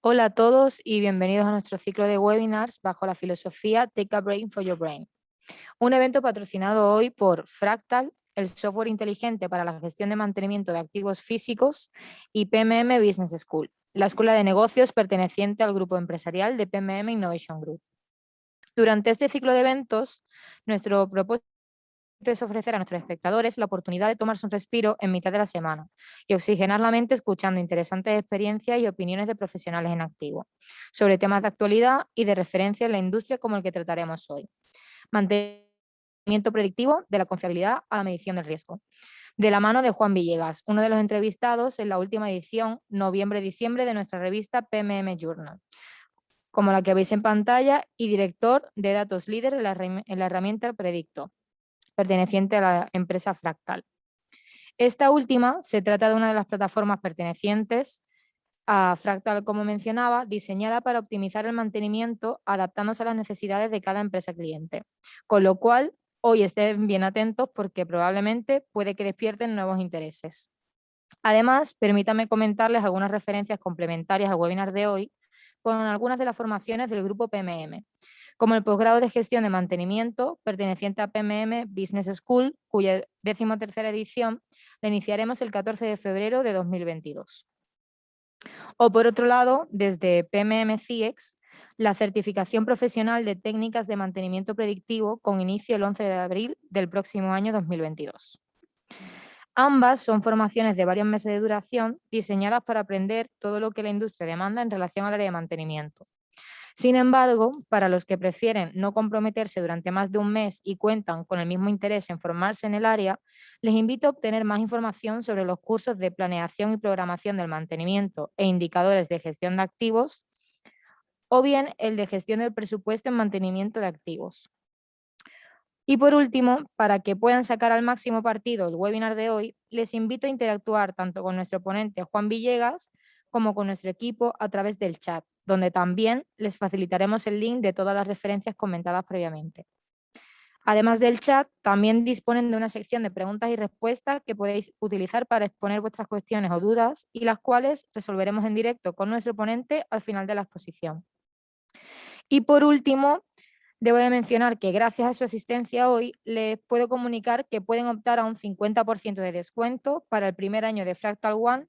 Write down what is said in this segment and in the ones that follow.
Hola a todos y bienvenidos a nuestro ciclo de webinars bajo la filosofía Take a Brain for Your Brain. Un evento patrocinado hoy por Fractal, el software inteligente para la gestión de mantenimiento de activos físicos, y PMM Business School, la escuela de negocios perteneciente al grupo empresarial de PMM Innovation Group. Durante este ciclo de eventos, nuestro propósito es ofrecer a nuestros espectadores la oportunidad de tomarse un respiro en mitad de la semana y oxigenar la mente escuchando interesantes experiencias y opiniones de profesionales en activo sobre temas de actualidad y de referencia en la industria como el que trataremos hoy. Mantenimiento predictivo de la confiabilidad a la medición del riesgo. De la mano de Juan Villegas, uno de los entrevistados en la última edición, noviembre-diciembre, de nuestra revista PMM Journal, como la que veis en pantalla, y director de datos líder en la herramienta Predicto, perteneciente a la empresa Fractal. Esta última se trata de una de las plataformas pertenecientes a Fractal, como mencionaba, diseñada para optimizar el mantenimiento adaptándose a las necesidades de cada empresa cliente. Con lo cual, hoy estén bien atentos porque probablemente puede que despierten nuevos intereses. Además, permítanme comentarles algunas referencias complementarias al webinar de hoy con algunas de las formaciones del grupo PMM, como el posgrado de gestión de mantenimiento perteneciente a PMM Business School, cuya 13ª edición la iniciaremos el 14 de febrero de 2022. O por otro lado, desde PMM CIEX, la certificación profesional de técnicas de mantenimiento predictivo con inicio el 11 de abril del próximo año 2022. Ambas son formaciones de varios meses de duración diseñadas para aprender todo lo que la industria demanda en relación al área de mantenimiento. Sin embargo, para los que prefieren no comprometerse durante más de un mes y cuentan con el mismo interés en formarse en el área, les invito a obtener más información sobre los cursos de planeación y programación del mantenimiento e indicadores de gestión de activos, o bien el de gestión del presupuesto en mantenimiento de activos. Y por último, para que puedan sacar al máximo partido el webinar de hoy, les invito a interactuar tanto con nuestro ponente Juan Villegas como con nuestro equipo a través del chat, donde también les facilitaremos el link de todas las referencias comentadas previamente. Además del chat, también disponen de una sección de preguntas y respuestas que podéis utilizar para exponer vuestras cuestiones o dudas y las cuales resolveremos en directo con nuestro ponente al final de la exposición. Y por último, debo de mencionar que gracias a su asistencia hoy les puedo comunicar que pueden optar a un 50% de descuento para el primer año de Fractal One,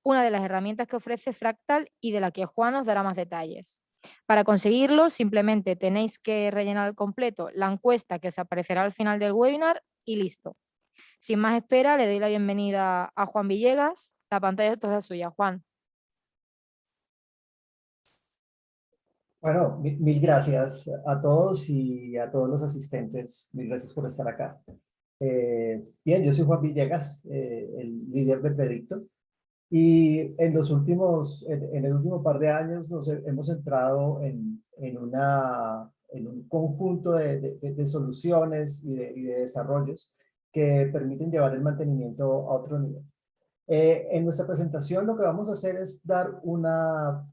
una de las herramientas que ofrece Fractal y de la que Juan os dará más detalles. Para conseguirlo, simplemente tenéis que rellenar al completo la encuesta que os aparecerá al final del webinar y listo. Sin más espera, le doy la bienvenida a Juan Villegas. La pantalla es toda suya, Juan. Bueno, mil gracias a todos y a todos los asistentes. Mil gracias por estar acá. Bien, yo soy Juan Villegas, el líder de Predicto. Y en el último par de años hemos centrado en un conjunto de soluciones y de desarrollos que permiten llevar el mantenimiento a otro nivel. En nuestra presentación lo que vamos a hacer es dar una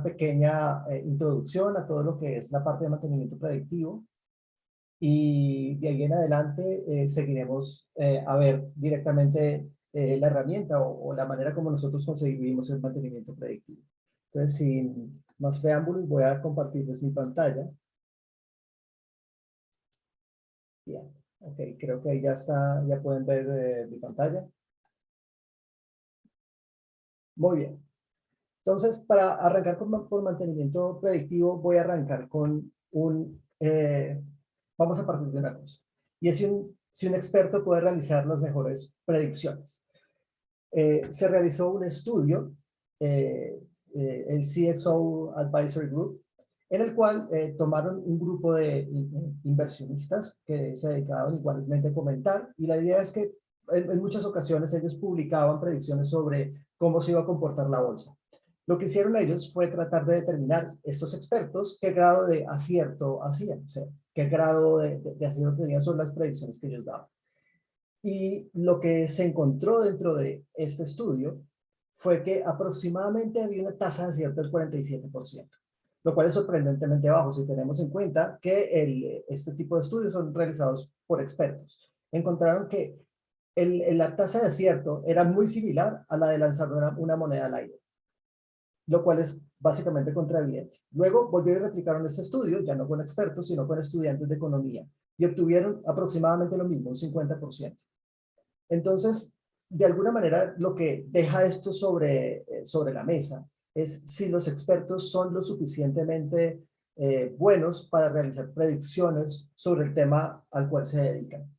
pequeña introducción a todo lo que es la parte de mantenimiento predictivo, y de ahí en adelante seguiremos a ver directamente la herramienta o la manera como nosotros conseguimos el mantenimiento predictivo. Entonces, sin más preámbulos, voy a compartirles mi pantalla. Bien, ok, creo que ahí ya está, ya pueden ver mi pantalla. Muy bien. Entonces, para arrancar por mantenimiento predictivo, voy a arrancar con vamos a partir de una cosa. Y es si un experto puede realizar las mejores predicciones. Se realizó un estudio, el CXO Advisory Group, en el cual tomaron un grupo de inversionistas que se dedicaban igualmente a comentar, y la idea es que en muchas ocasiones ellos publicaban predicciones sobre cómo se iba a comportar la bolsa. Lo que hicieron ellos fue tratar de determinar estos expertos qué grado de acierto hacían, o sea, qué grado de acierto tenían sobre las predicciones que ellos daban. Y lo que se encontró dentro de este estudio fue que aproximadamente había una tasa de acierto del 47%, lo cual es sorprendentemente bajo si tenemos en cuenta que este tipo de estudios son realizados por expertos. Encontraron que la tasa de acierto era muy similar a la de lanzar una moneda al aire. lo cual es básicamente contraevidente. Luego volvieron y replicaron este estudio, ya no con expertos, sino con estudiantes de economía, y obtuvieron aproximadamente lo mismo, un 50%. Entonces, de alguna manera, lo que deja esto sobre la mesa es si los expertos son lo suficientemente buenos para realizar predicciones sobre el tema al cual se dedican.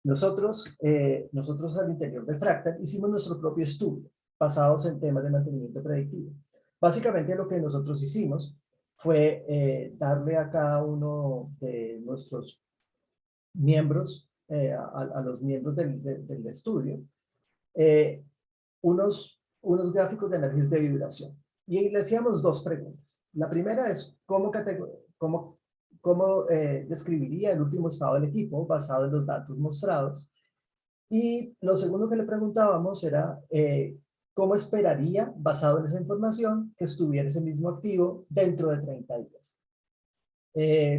Nosotros al interior de Fractal hicimos nuestro propio estudio, basados en temas de mantenimiento predictivo. Básicamente lo que nosotros hicimos fue darle a cada uno de nuestros miembros, a los miembros del estudio, unos gráficos de análisis de vibración. Y le hacíamos dos preguntas. La primera es cómo describiría el último estado del equipo basado en los datos mostrados. Y lo segundo que le preguntábamos era cómo esperaría, basado en esa información, que estuviera ese mismo activo dentro de 30 días.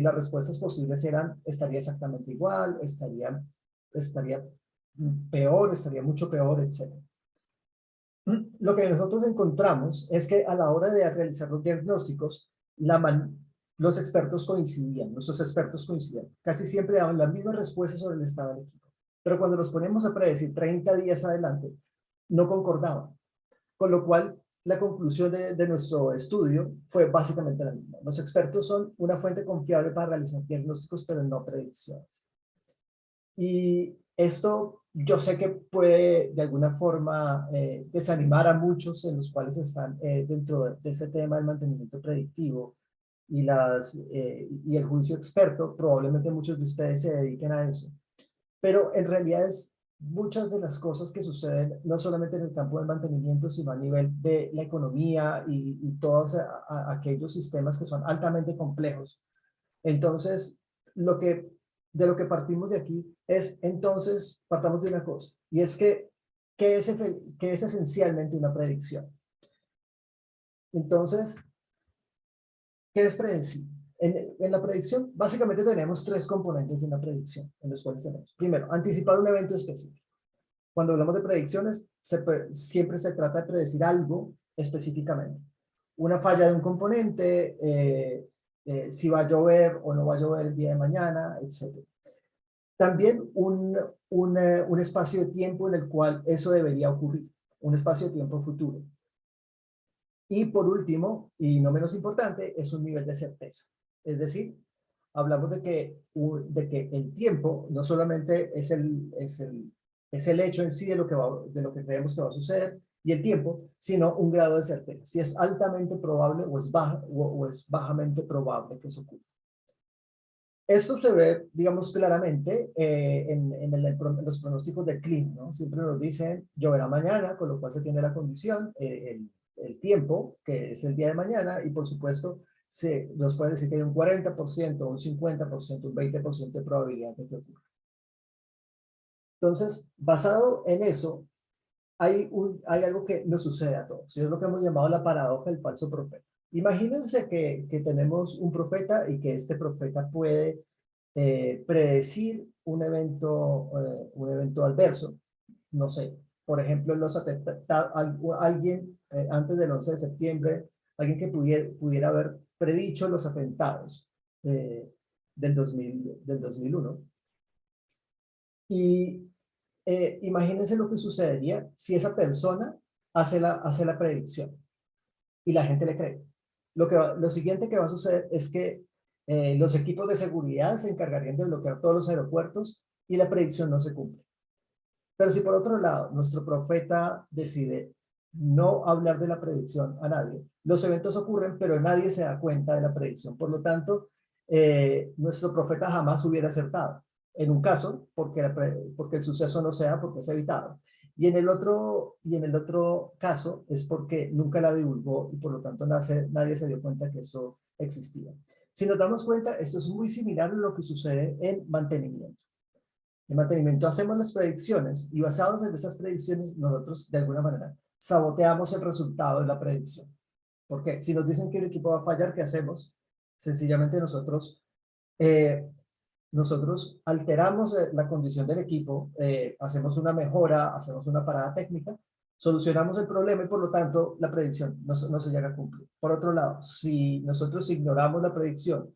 Las respuestas posibles eran, estaría exactamente igual, estaría peor, estaría mucho peor, etc. Lo que nosotros encontramos es que a la hora de realizar los diagnósticos, los expertos coincidían, nuestros expertos coincidían. Casi siempre daban la misma respuesta sobre el estado del equipo. Pero cuando los ponemos a predecir 30 días adelante, no concordaban. Con lo cual, la conclusión de nuestro estudio fue básicamente la misma. Los expertos son una fuente confiable para realizar diagnósticos, pero no predicciones. Y esto yo sé que puede de alguna forma desanimar a muchos en los cuales están dentro de ese tema del mantenimiento predictivo y el juicio experto. Probablemente muchos de ustedes se dediquen a eso. Pero en realidad muchas de las cosas que suceden, no solamente en el campo del mantenimiento, sino a nivel de la economía y todos aquellos sistemas que son altamente complejos. Entonces, de lo que partimos de aquí es, entonces, partamos de una cosa, y es que, ¿qué es esencialmente una predicción? Entonces, ¿qué es predecir? En la predicción, básicamente tenemos tres componentes de una predicción, en los cuales tenemos. Primero, anticipar un evento específico. Cuando hablamos de predicciones, siempre se trata de predecir algo específicamente. Una falla de un componente, si va a llover o no va a llover el día de mañana, etc. También un espacio de tiempo en el cual eso debería ocurrir, un espacio de tiempo futuro. Y por último, y no menos importante, es un nivel de certeza. Es decir, hablamos de que el tiempo no solamente es el hecho en sí de lo que creemos que va a suceder, y el tiempo, sino un grado de certeza. Si es altamente probable o es bajamente probable que eso ocurra. Esto se ve, digamos, claramente en los pronósticos del clima, ¿no? Siempre nos dicen lloverá mañana, con lo cual se tiene la condición, el tiempo, que es el día de mañana, y por supuesto nos puede decir que hay un 40%, un 50%, un 20% de probabilidad de que ocurra. Entonces, basado en eso, hay algo que nos sucede a todos, y es lo que hemos llamado la paradoja del falso profeta. Imagínense que tenemos un profeta y que este profeta puede predecir un evento adverso. No sé, por ejemplo, alguien antes del 11 de septiembre, alguien que pudiera haber predicho los atentados del 2001. Y imagínense lo que sucedería si esa persona hace la predicción y la gente le cree. Lo siguiente que va a suceder es que los equipos de seguridad se encargarían de bloquear todos los aeropuertos y la predicción no se cumple. Pero si por otro lado nuestro profeta decide no hablar de la predicción a nadie, los eventos ocurren, pero nadie se da cuenta de la predicción. Por lo tanto, nuestro profeta jamás hubiera acertado. En un caso, porque el suceso no sea porque es evitado. Y en el otro caso es porque nunca la divulgó y por lo tanto nadie se dio cuenta que eso existía. Si nos damos cuenta, esto es muy similar a lo que sucede en mantenimiento. En mantenimiento hacemos las predicciones y basados en esas predicciones nosotros de alguna manera saboteamos el resultado de la predicción. ¿Por qué? Si nos dicen que el equipo va a fallar, ¿qué hacemos? Sencillamente nosotros alteramos la condición del equipo, hacemos una mejora, hacemos una parada técnica Solucionamos el problema y por lo tanto la predicción no se llega a cumplir. Por otro lado, si nosotros ignoramos la predicción,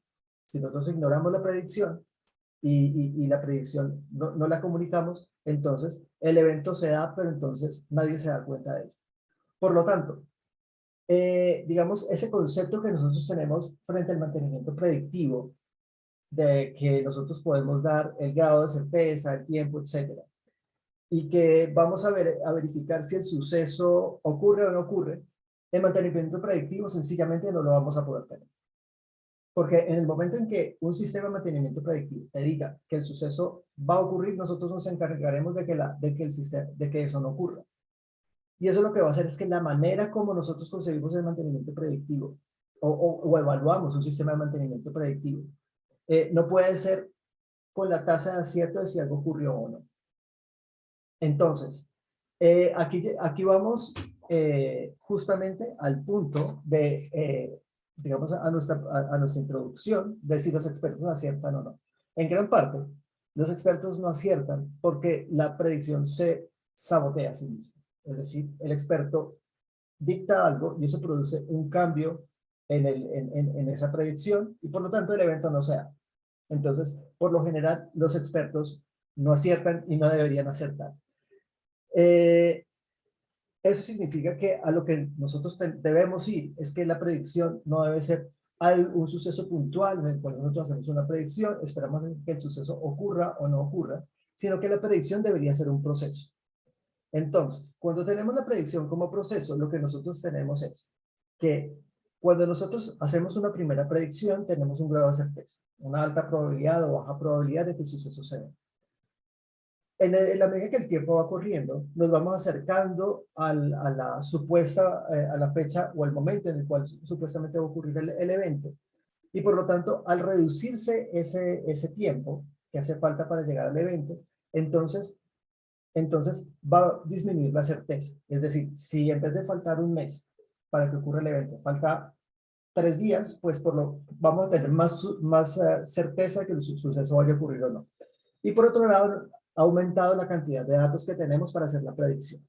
y la predicción no la comunicamos, entonces el evento se da, pero entonces nadie se da cuenta de ello. Por lo tanto, digamos, ese concepto que nosotros tenemos frente al mantenimiento predictivo, de que nosotros podemos dar el grado de certeza, el tiempo, etcétera, y que vamos a verificar si el suceso ocurre o no ocurre, el mantenimiento predictivo sencillamente no lo vamos a poder tener. Porque en el momento en que un sistema de mantenimiento predictivo te diga que el suceso va a ocurrir, nosotros nos encargaremos de que eso no ocurra. Y eso lo que va a hacer es que la manera como nosotros concebimos el mantenimiento predictivo o evaluamos un sistema de mantenimiento predictivo, no puede ser con la tasa de acierto de si algo ocurrió o no. Entonces, aquí vamos justamente al punto de, digamos, a nuestra introducción de si los expertos aciertan o no. En gran parte, los expertos no aciertan porque la predicción se sabotea a sí misma. Es decir, el experto dicta algo y eso produce un cambio en esa predicción y por lo tanto el evento no se da. Entonces, por lo general, los expertos no aciertan y no deberían acertar. Eso significa que a lo que nosotros debemos ir es que la predicción no debe ser un suceso puntual en el cual nosotros hacemos una predicción, esperamos que el suceso ocurra o no ocurra, sino que la predicción debería ser un proceso. Entonces, cuando tenemos la predicción como proceso, lo que nosotros tenemos es que cuando nosotros hacemos una primera predicción, tenemos un grado de certeza, una alta probabilidad o baja probabilidad de que el suceso se dé. En la medida que el tiempo va corriendo, nos vamos acercando a la fecha o al momento en el cual supuestamente va a ocurrir el evento. Y por lo tanto, al reducirse ese tiempo que hace falta para llegar al evento, entonces va a disminuir la certeza. Es decir, si en vez de faltar un mes para que ocurra el evento, falta 3 días, pues vamos a tener más certeza de que el suceso vaya a ocurrir o no. Y por otro lado, ha aumentado la cantidad de datos que tenemos para hacer la predicción.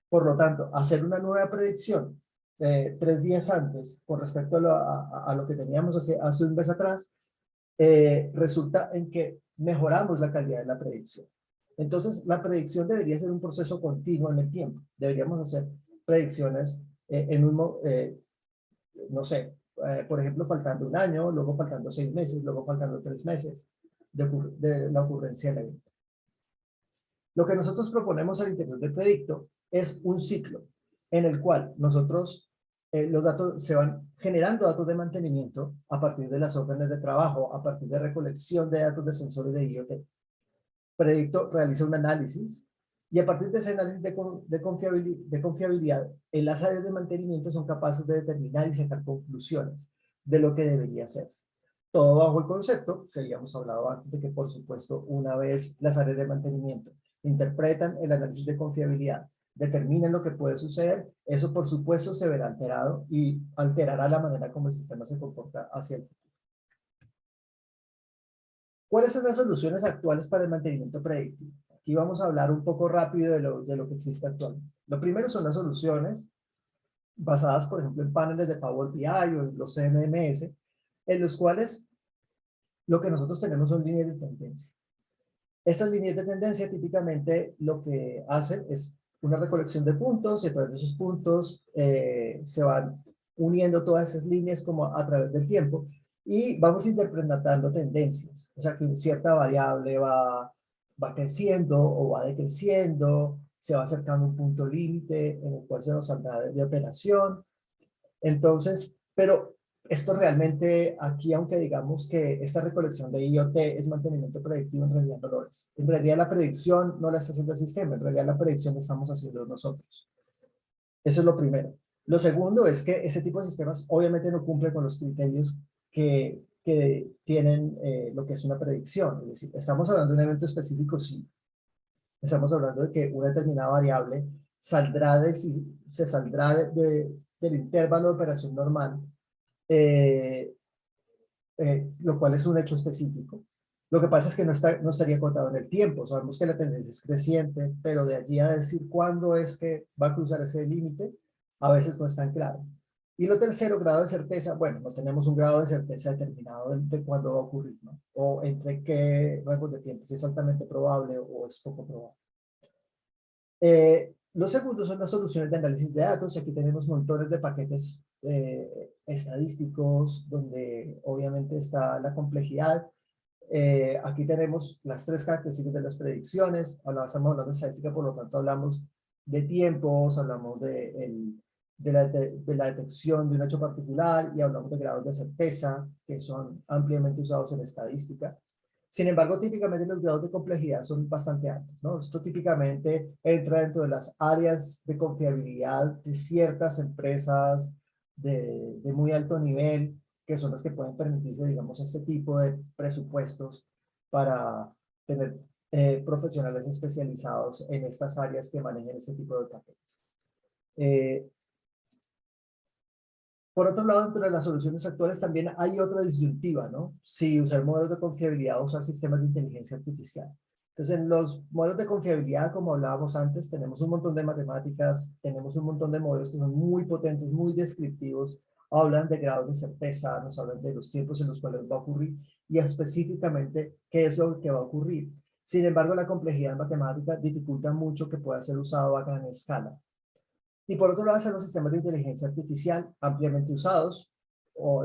Por lo tanto, hacer una nueva predicción 3 días antes con respecto a lo que teníamos hace un mes atrás, resulta en que mejoramos la calidad de la predicción. Entonces, la predicción debería ser un proceso continuo en el tiempo. Deberíamos hacer predicciones no sé, por ejemplo, faltando un año, luego faltando 6 meses, luego faltando 3 meses de la ocurrencia del evento. Lo que nosotros proponemos al interior del predicto es un ciclo en el cual nosotros, los datos se van generando datos de mantenimiento a partir de las órdenes de trabajo, a partir de recolección de datos de sensores de IoT. Predicto realiza un análisis y a partir de ese análisis de confiabilidad, las áreas de mantenimiento son capaces de determinar y sacar conclusiones de lo que debería hacerse. Todo bajo el concepto que habíamos hablado antes de que, por supuesto, una vez las áreas de mantenimiento interpretan el análisis de confiabilidad, determinan lo que puede suceder, eso por supuesto se verá alterado y alterará la manera como el sistema se comporta hacia el futuro. ¿Cuáles son las soluciones actuales para el mantenimiento predictivo? Aquí vamos a hablar un poco rápido de lo que existe actualmente. Lo primero son las soluciones basadas, por ejemplo, en paneles de Power BI o en los CMMS, en los cuales lo que nosotros tenemos son líneas de tendencia. Estas líneas de tendencia típicamente lo que hacen es una recolección de puntos y a través de esos puntos se van uniendo todas esas líneas como a través del tiempo y vamos interpretando tendencias. O sea que cierta variable va creciendo o va decreciendo, se va acercando a un punto límite en el cual se nos saldrá de operación. Entonces, pero esto realmente aquí, aunque digamos que esta recolección de IoT es mantenimiento predictivo, en realidad no lo es. En realidad la predicción no la está haciendo el sistema, en realidad la predicción la estamos haciendo nosotros. Eso es lo primero. Lo segundo es que ese tipo de sistemas obviamente no cumple con los criterios que tienen lo que es una predicción. Es decir, estamos hablando de un evento específico, sí. Estamos hablando de que una determinada variable se saldrá del intervalo de operación normal, lo cual es un hecho específico. Lo que pasa es que no estaría acotado en el tiempo. Sabemos que la tendencia es creciente, pero de allí a decir cuándo es que va a cruzar ese límite, a veces no es tan claro. Y lo tercero, grado de certeza, bueno, no tenemos un grado de certeza determinado de cuándo va a ocurrir, ¿no? O entre qué rangos de tiempo, si es altamente probable o es poco probable. Los segundos son las soluciones de análisis de datos. Aquí tenemos montones de paquetes estadísticos, donde obviamente está la complejidad. Aquí tenemos las tres características de las predicciones. Estamos hablando de estadística, por lo tanto hablamos de tiempos, hablamos de la detección de un hecho particular y hablamos de grados de certeza que son ampliamente usados en estadística. Sin embargo, típicamente los grados de complejidad son bastante altos, ¿no? Esto típicamente entra dentro de las áreas de confiabilidad de ciertas empresas de muy alto nivel, que son las que pueden permitirse, digamos, este tipo de presupuestos para tener profesionales especializados en estas áreas que manejen este tipo de paquetes. Por otro lado, dentro de las soluciones actuales también hay otra disyuntiva, ¿no? Si usar modelos de confiabilidad o usar sistemas de inteligencia artificial. Entonces, en los modelos de confiabilidad, como hablábamos antes, tenemos un montón de matemáticas, tenemos un montón de modelos que son muy potentes, muy descriptivos, hablan de grados de certeza, nos hablan de los tiempos en los cuales va a ocurrir y específicamente qué es lo que va a ocurrir. Sin embargo, la complejidad matemática dificulta mucho que pueda ser usado a gran escala. Y por otro lado están los sistemas de inteligencia artificial ampliamente usados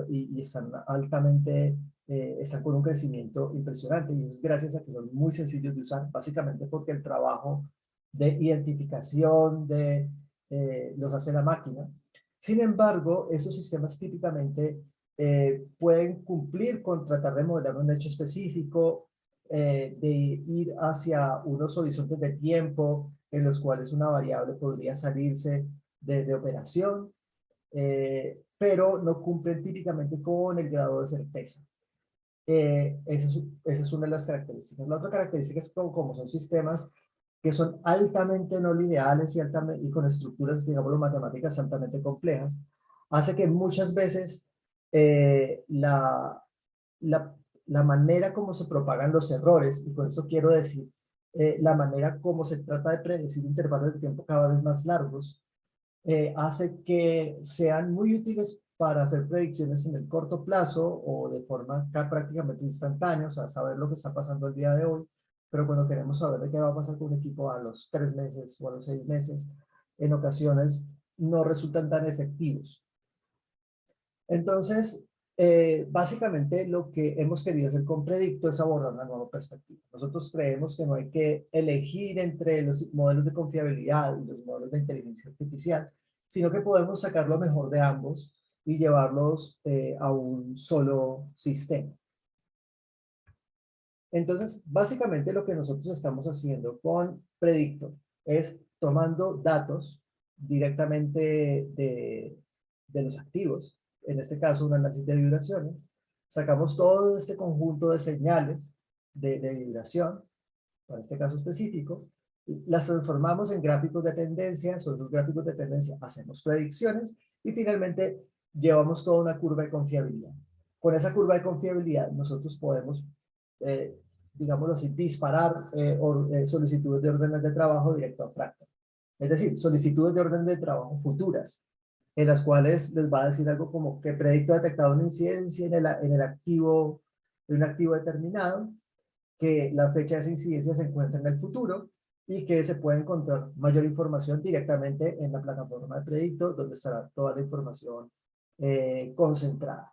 y están altamente, están con un crecimiento impresionante y eso es gracias a que son muy sencillos de usar, básicamente porque el trabajo de identificación los hace la máquina. Sin embargo, esos sistemas típicamente pueden cumplir con tratar de modelar un hecho específico, de ir hacia unos horizontes de tiempo en los cuales una variable podría salirse de operación, pero no cumplen típicamente con el grado de certeza. Esa es una de las características. La otra característica es como son sistemas que son altamente no lineales y con estructuras, digamos, matemáticas altamente complejas, hace que muchas veces la, la manera como se propagan los errores, y con esto quiero decir la manera como se trata de predecir intervalos de tiempo cada vez más largos, hace que sean muy útiles para hacer predicciones en el corto plazo o de forma prácticamente instantánea, o sea, saber lo que está pasando el día de hoy, pero cuando queremos saber de qué va a pasar con un equipo a los 3 meses o a los 6 meses, en ocasiones no resultan tan efectivos. Entonces, básicamente lo que hemos querido hacer con Predicto es abordar una nueva perspectiva. Nosotros creemos que no hay que elegir entre los modelos de confiabilidad y los modelos de inteligencia artificial, sino que podemos sacar lo mejor de ambos y llevarlos a un solo sistema. Entonces, básicamente lo que nosotros estamos haciendo con Predicto es tomando datos directamente de los activos, en este caso un análisis de vibraciones, sacamos todo este conjunto de señales de vibración, para este caso específico, las transformamos en gráficos de tendencia, sobre los gráficos de tendencia hacemos predicciones y finalmente llevamos toda una curva de confiabilidad. Con esa curva de confiabilidad nosotros podemos, digámoslo así, disparar solicitudes de órdenes de trabajo directo a Fractal. Es decir, solicitudes de orden de trabajo futuras, en las cuales les va a decir algo como que Predicto ha detectado una incidencia en el activo, en un activo determinado, que la fecha de esa incidencia se encuentra en el futuro y que se puede encontrar mayor información directamente en la plataforma de Predicto, donde estará toda la información concentrada.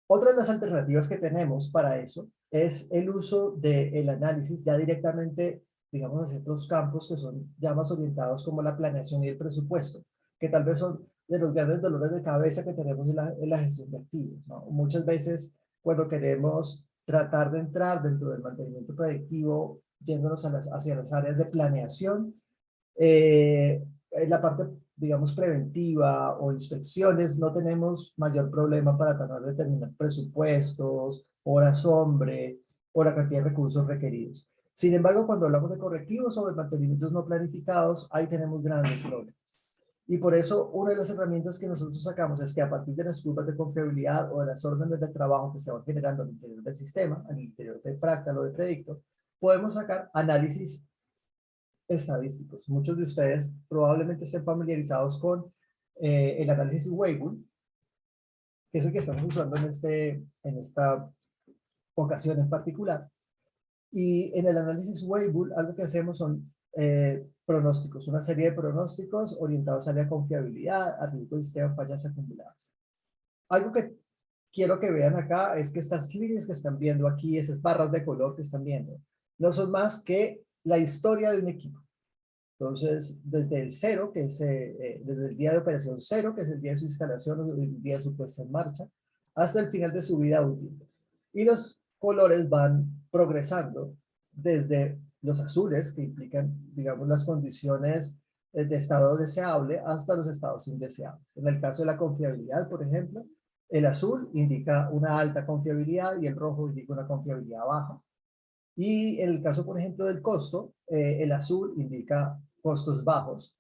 Otra de las alternativas que tenemos para eso es el uso del análisis ya directamente, digamos, hacia otros campos que son ya más orientados como la planeación y el presupuesto, que tal vez son de los grandes dolores de cabeza que tenemos en la gestión de activos, ¿no? Muchas veces cuando queremos tratar de entrar dentro del mantenimiento predictivo, yéndonos hacia las áreas de planeación, en la parte, digamos, preventiva o inspecciones, no tenemos mayor problema para tratar de determinar presupuestos, horas hombre o la cantidad de recursos requeridos. Sin embargo, cuando hablamos de correctivos o de mantenimientos no planificados, ahí tenemos grandes problemas. Y por eso una de las herramientas que nosotros sacamos es que a partir de las curvas de confiabilidad o de las órdenes de trabajo que se van generando al interior del sistema, al interior de Fractal o de Predicto, podemos sacar análisis estadísticos. Muchos de ustedes probablemente estén familiarizados con el análisis Weibull, que es el que estamos usando en esta ocasión en particular. Y en el análisis Weibull, algo que hacemos son pronósticos, una serie de pronósticos orientados a la confiabilidad, a riesgo de sistema, fallas acumuladas. Algo que quiero que vean acá es que estas líneas que están viendo aquí, esas barras de color que están viendo, no son más que la historia de un equipo. Entonces, desde el cero, que es desde el día de operación cero, que es el día de su instalación o el día de su puesta en marcha, hasta el final de su vida útil. Y los colores van progresando desde los azules, que implican, digamos, las condiciones de estado deseable, hasta los estados indeseables. En el caso de la confiabilidad, por ejemplo, el azul indica una alta confiabilidad y el rojo indica una confiabilidad baja. Y en el caso, por ejemplo, del costo, el azul indica costos bajos,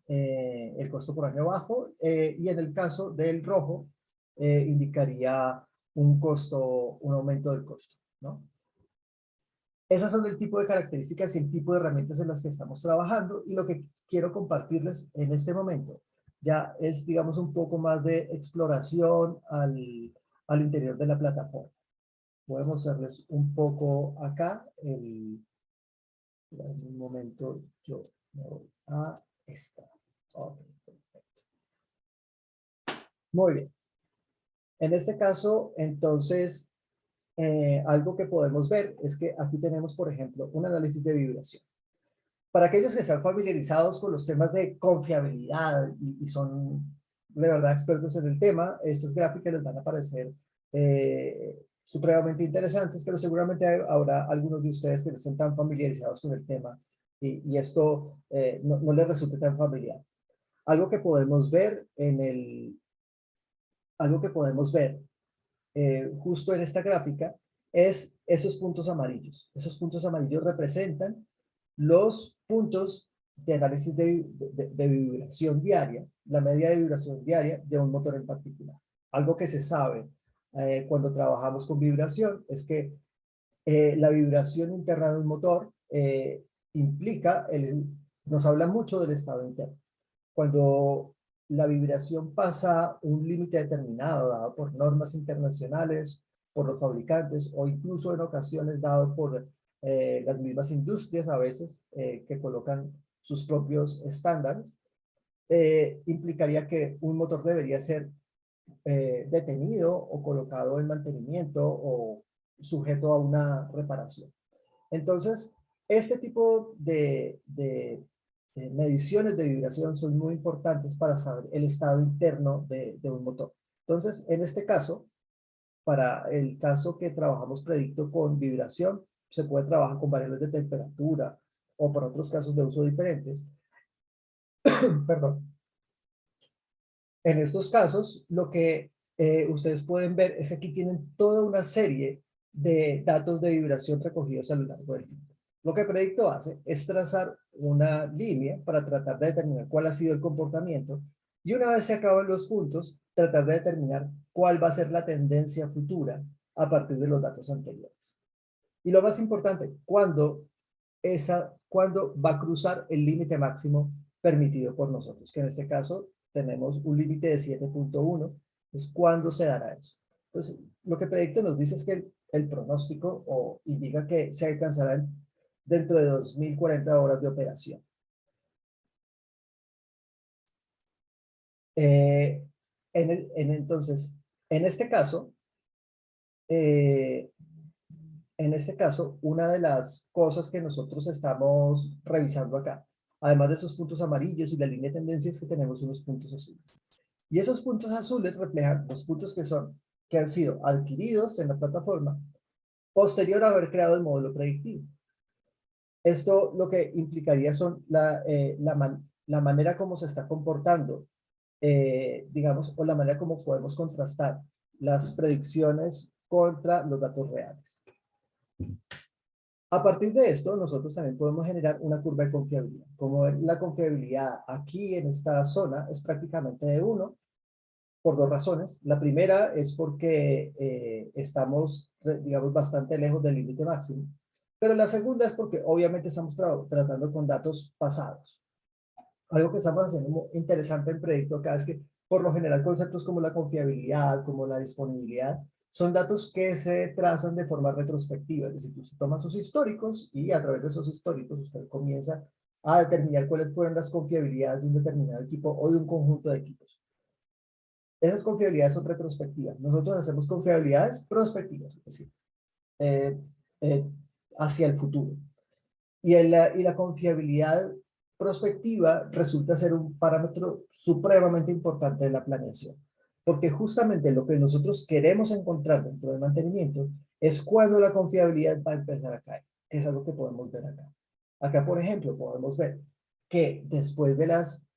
el costo por año bajo, y en el caso del rojo, indicaría un aumento del costo, ¿no? Esas son el tipo de características y el tipo de herramientas en las que estamos trabajando, y lo que quiero compartirles en este momento ya es, digamos, un poco más de exploración al interior de la plataforma. Voy a mostrarles un poco acá. En un momento yo me voy a esta. Ok, perfecto. Muy bien. En este caso, entonces, algo que podemos ver es que aquí tenemos, por ejemplo, un análisis de vibración. Para aquellos que están familiarizados con los temas de confiabilidad y son de verdad expertos en el tema, estas gráficas les van a parecer supremamente interesantes, pero seguramente habrá algunos de ustedes que no estén tan familiarizados con el tema y esto no les resulte tan familiar. Algo que podemos ver justo en esta gráfica es esos puntos amarillos. Esos puntos amarillos representan los puntos de análisis de vibración diaria, la media de vibración diaria de un motor en particular. Algo que se sabe cuando trabajamos con vibración es que la vibración interna de un motor nos habla mucho del estado interno. Cuando la vibración pasa un límite determinado dado por normas internacionales, por los fabricantes o incluso en ocasiones dado por las mismas industrias a veces que colocan sus propios estándares, implicaría que un motor debería ser detenido o colocado en mantenimiento o sujeto a una reparación. Entonces, este tipo de mediciones de vibración son muy importantes para saber el estado interno de un motor. Entonces, en este caso, para el caso que trabajamos predicto con vibración, se puede trabajar con variables de temperatura o por otros casos de uso diferentes. Perdón. En estos casos, lo que ustedes pueden ver es que aquí tienen toda una serie de datos de vibración recogidos a lo largo del tiempo. Lo que Predicto hace es trazar una línea para tratar de determinar cuál ha sido el comportamiento y una vez se acaban los puntos, tratar de determinar cuál va a ser la tendencia futura a partir de los datos anteriores. Y lo más importante, cuándo va a cruzar el límite máximo permitido por nosotros, que en este caso tenemos un límite de 7.1, es cuándo se dará eso. Entonces, lo que Predicto nos dice es que el pronóstico indica que se alcanzará dentro de 2040 horas de operación. Entonces, en este caso, una de las cosas que nosotros estamos revisando acá, además de esos puntos amarillos y la línea de tendencias, que tenemos unos puntos azules. Y esos puntos azules reflejan los puntos que han sido adquiridos en la plataforma posterior a haber creado el módulo predictivo. Esto lo que implicaría son la manera como se está comportando, digamos, o la manera como podemos contrastar las predicciones contra los datos reales. A partir de esto, nosotros también podemos generar una curva de confiabilidad. Como la confiabilidad aquí en esta zona es prácticamente de 1, por dos razones. La primera es porque estamos, digamos, bastante lejos del límite máximo. Pero la segunda es porque obviamente estamos tratando con datos pasados. Algo que estamos haciendo muy interesante en Predicto acá es que por lo general conceptos como la confiabilidad, como la disponibilidad, son datos que se trazan de forma retrospectiva. Es decir, usted toma sus históricos y a través de esos históricos usted comienza a determinar cuáles fueron las confiabilidades de un determinado equipo o de un conjunto de equipos. Esas confiabilidades son retrospectivas. Nosotros hacemos confiabilidades prospectivas, es decir, eh, eh, hacia el futuro. Y la confiabilidad prospectiva resulta ser un parámetro supremamente importante de la planeación, porque justamente lo que nosotros queremos encontrar dentro del mantenimiento es cuando la confiabilidad va a empezar a caer, que es algo que podemos ver acá. Acá, por ejemplo, podemos ver que después de las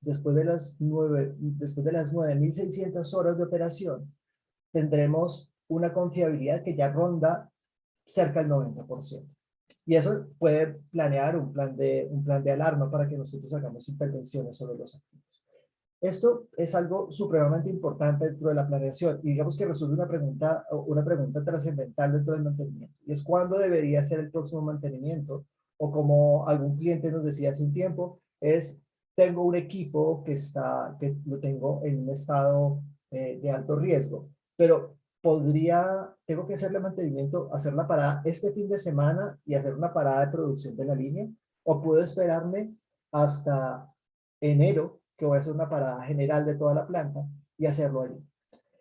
9.600 horas de operación, tendremos una confiabilidad que ya ronda cerca del 90%. Y eso puede planear un plan de alarma para que nosotros hagamos intervenciones sobre los activos. Esto es algo supremamente importante dentro de la planeación y digamos que resuelve una pregunta trascendental dentro del mantenimiento. Y es cuándo debería ser el próximo mantenimiento, o como algún cliente nos decía hace un tiempo, es tengo un equipo que lo tengo en un estado de alto riesgo, pero tengo que hacerle mantenimiento, hacer la parada este fin de semana y hacer una parada de producción de la línea, o puedo esperarme hasta enero, que voy a hacer una parada general de toda la planta y hacerlo allí.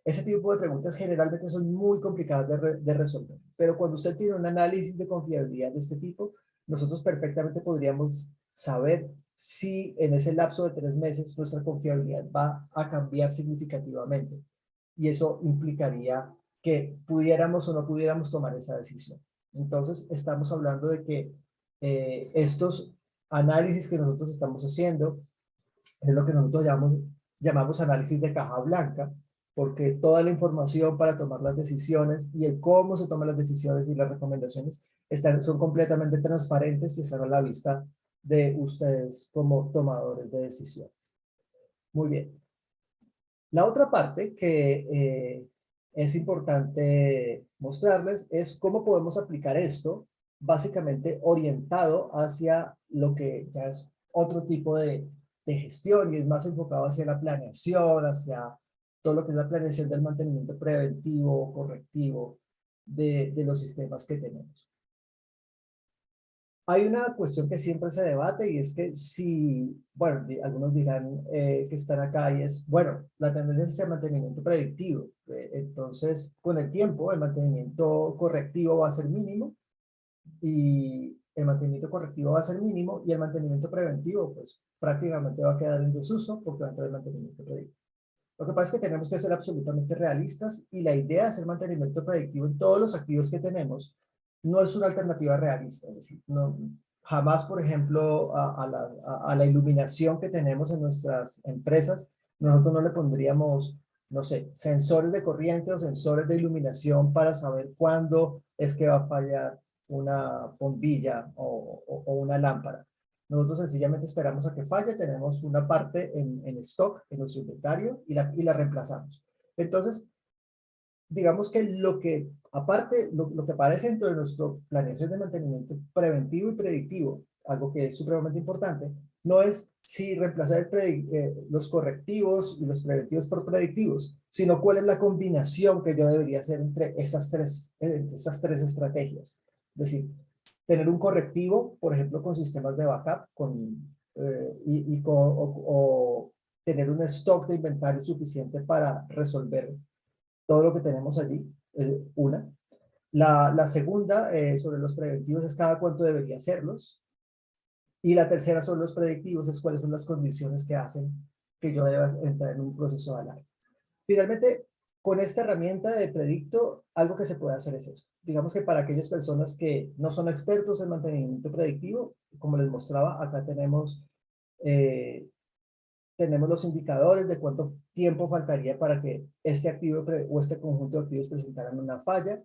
Ese tipo de preguntas generalmente son muy complicadas de resolver, pero cuando usted tiene un análisis de confiabilidad de este tipo, nosotros perfectamente podríamos saber si en ese lapso de 3 meses nuestra confiabilidad va a cambiar significativamente. Y eso implicaría que pudiéramos o no pudiéramos tomar esa decisión. Entonces, estamos hablando de que estos análisis que nosotros estamos haciendo es lo que nosotros llamamos análisis de caja blanca, porque toda la información para tomar las decisiones y el cómo se toman las decisiones y las recomendaciones son completamente transparentes y están a la vista de ustedes como tomadores de decisiones. Muy bien. La otra parte que es importante mostrarles es cómo podemos aplicar esto, básicamente orientado hacia lo que ya es otro tipo de gestión y es más enfocado hacia la planeación, hacia todo lo que es la planeación del mantenimiento preventivo, correctivo de los sistemas que tenemos. Hay una cuestión que siempre se debate y es que si, bueno, algunos dirán que están acá y es, bueno, la tendencia es el mantenimiento predictivo. Entonces, con el tiempo, el mantenimiento correctivo va a ser mínimo y el mantenimiento correctivo va a ser mínimo y el mantenimiento preventivo, pues prácticamente va a quedar en desuso porque va a entrar el mantenimiento predictivo. Lo que pasa es que tenemos que ser absolutamente realistas y la idea de hacer mantenimiento predictivo en todos los activos que tenemos no es una alternativa realista. Es decir, no, jamás, por ejemplo, a la iluminación que tenemos en nuestras empresas, nosotros no le pondríamos, no sé, sensores de corriente o sensores de iluminación para saber cuándo es que va a fallar una bombilla o una lámpara. Nosotros sencillamente esperamos a que falle, tenemos una parte en stock, en nuestro inventario, y la reemplazamos. Entonces, digamos que aparte, lo que aparece dentro de nuestra planeación de mantenimiento preventivo y predictivo, algo que es supremamente importante, no es si reemplazar los correctivos y los preventivos por predictivos, sino cuál es la combinación que yo debería hacer entre estas tres estrategias. Es decir, tener un correctivo, por ejemplo, con sistemas de backup, o tener un stock de inventario suficiente para resolver todo lo que tenemos allí, una. La segunda, sobre los preventivos, es cada cuánto debería hacerlos. Y la tercera son los predictivos, es cuáles son las condiciones que hacen que yo deba entrar en un proceso de alarma. Finalmente, con esta herramienta de predicto, algo que se puede hacer es eso. Digamos que para aquellas personas que no son expertos en mantenimiento predictivo, como les mostraba, acá eh, tenemos los indicadores de cuánto tiempo faltaría para que este activo o este conjunto de activos presentaran una falla.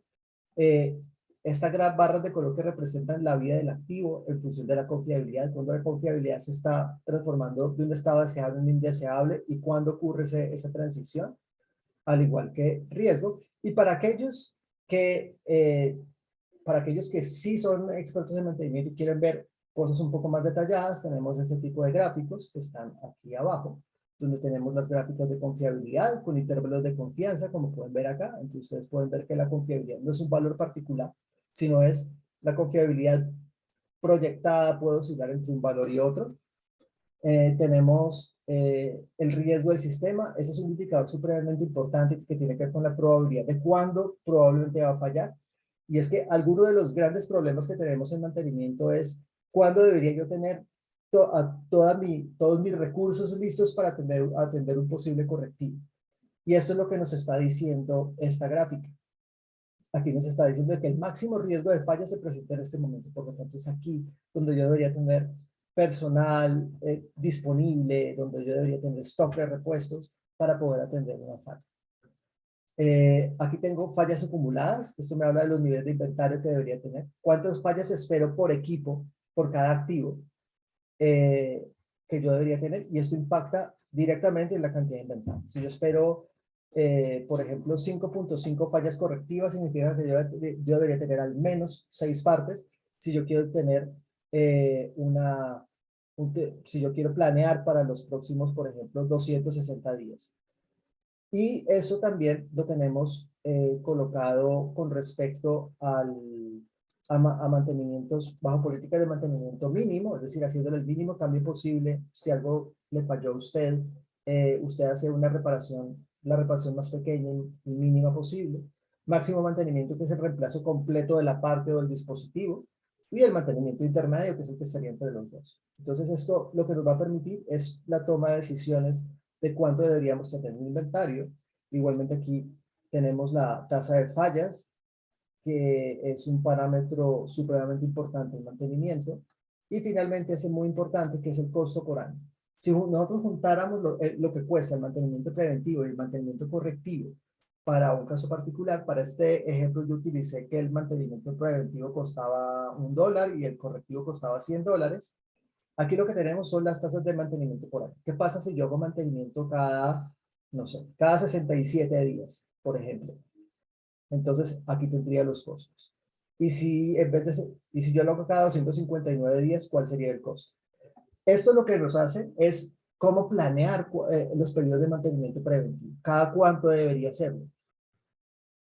Estas gran barras de color que representan la vida del activo en función de la confiabilidad, cuando la confiabilidad se está transformando de un estado deseable a un indeseable y cuándo ocurre esa transición, al igual que riesgo. Y para aquellos que sí son expertos en mantenimiento y quieren ver cosas un poco más detalladas, tenemos este tipo de gráficos que están aquí abajo, donde tenemos las gráficas de confiabilidad con intervalos de confianza, como pueden ver acá. Entonces ustedes pueden ver que la confiabilidad no es un valor particular, sino es la confiabilidad proyectada, puede oscilar entre un valor y otro. Tenemos el riesgo del sistema. Ese es un indicador supremamente importante que tiene que ver con la probabilidad de cuándo probablemente va a fallar. Y es que alguno de los grandes problemas que tenemos en mantenimiento es cuándo debería yo tener todos mis recursos listos para atender un posible correctivo. Y esto es lo que nos está diciendo esta gráfica. Aquí nos está diciendo que el máximo riesgo de falla se presenta en este momento. Por lo tanto, es aquí donde yo debería tener personal disponible, donde yo debería tener stock de repuestos para poder atender una falla. Aquí tengo fallas acumuladas. Esto me habla de los niveles de inventario que debería tener. ¿Cuántas fallas espero por equipo, por cada activo que yo debería tener? Y esto impacta directamente en la cantidad de inventario. Si yo espero, por ejemplo, 5.5 fallas correctivas, significa que yo debería tener al menos 6 partes. Si yo quiero tener si yo quiero planear para los próximos, por ejemplo, 260 días. Y eso también lo tenemos colocado con respecto a mantenimientos bajo política de mantenimiento mínimo, es decir, haciéndole el mínimo cambio posible. Si algo le falló a usted, usted hace la reparación más pequeña y mínima posible. Máximo mantenimiento, que es el reemplazo completo de la parte o del dispositivo, y el mantenimiento intermedio, que es el que estaría entre los dos. Entonces esto lo que nos va a permitir es la toma de decisiones de cuánto deberíamos tener en inventario. Igualmente aquí tenemos la tasa de fallas, que es un parámetro supremamente importante en mantenimiento. Y finalmente ese muy importante, que es el costo por año. Si nosotros juntáramos lo que cuesta el mantenimiento preventivo y el mantenimiento correctivo para un caso particular, para este ejemplo yo utilicé que el mantenimiento preventivo costaba $1 y el correctivo costaba $100. Aquí lo que tenemos son las tasas de mantenimiento por año. ¿Qué pasa si yo hago mantenimiento no sé, cada 67 días, por ejemplo? Entonces, aquí tendría los costos. Y si yo lo hago cada 259 días, ¿cuál sería el costo? Esto lo que nos hace es cómo planear los periodos de mantenimiento preventivo. ¿Cada cuánto debería hacerlo?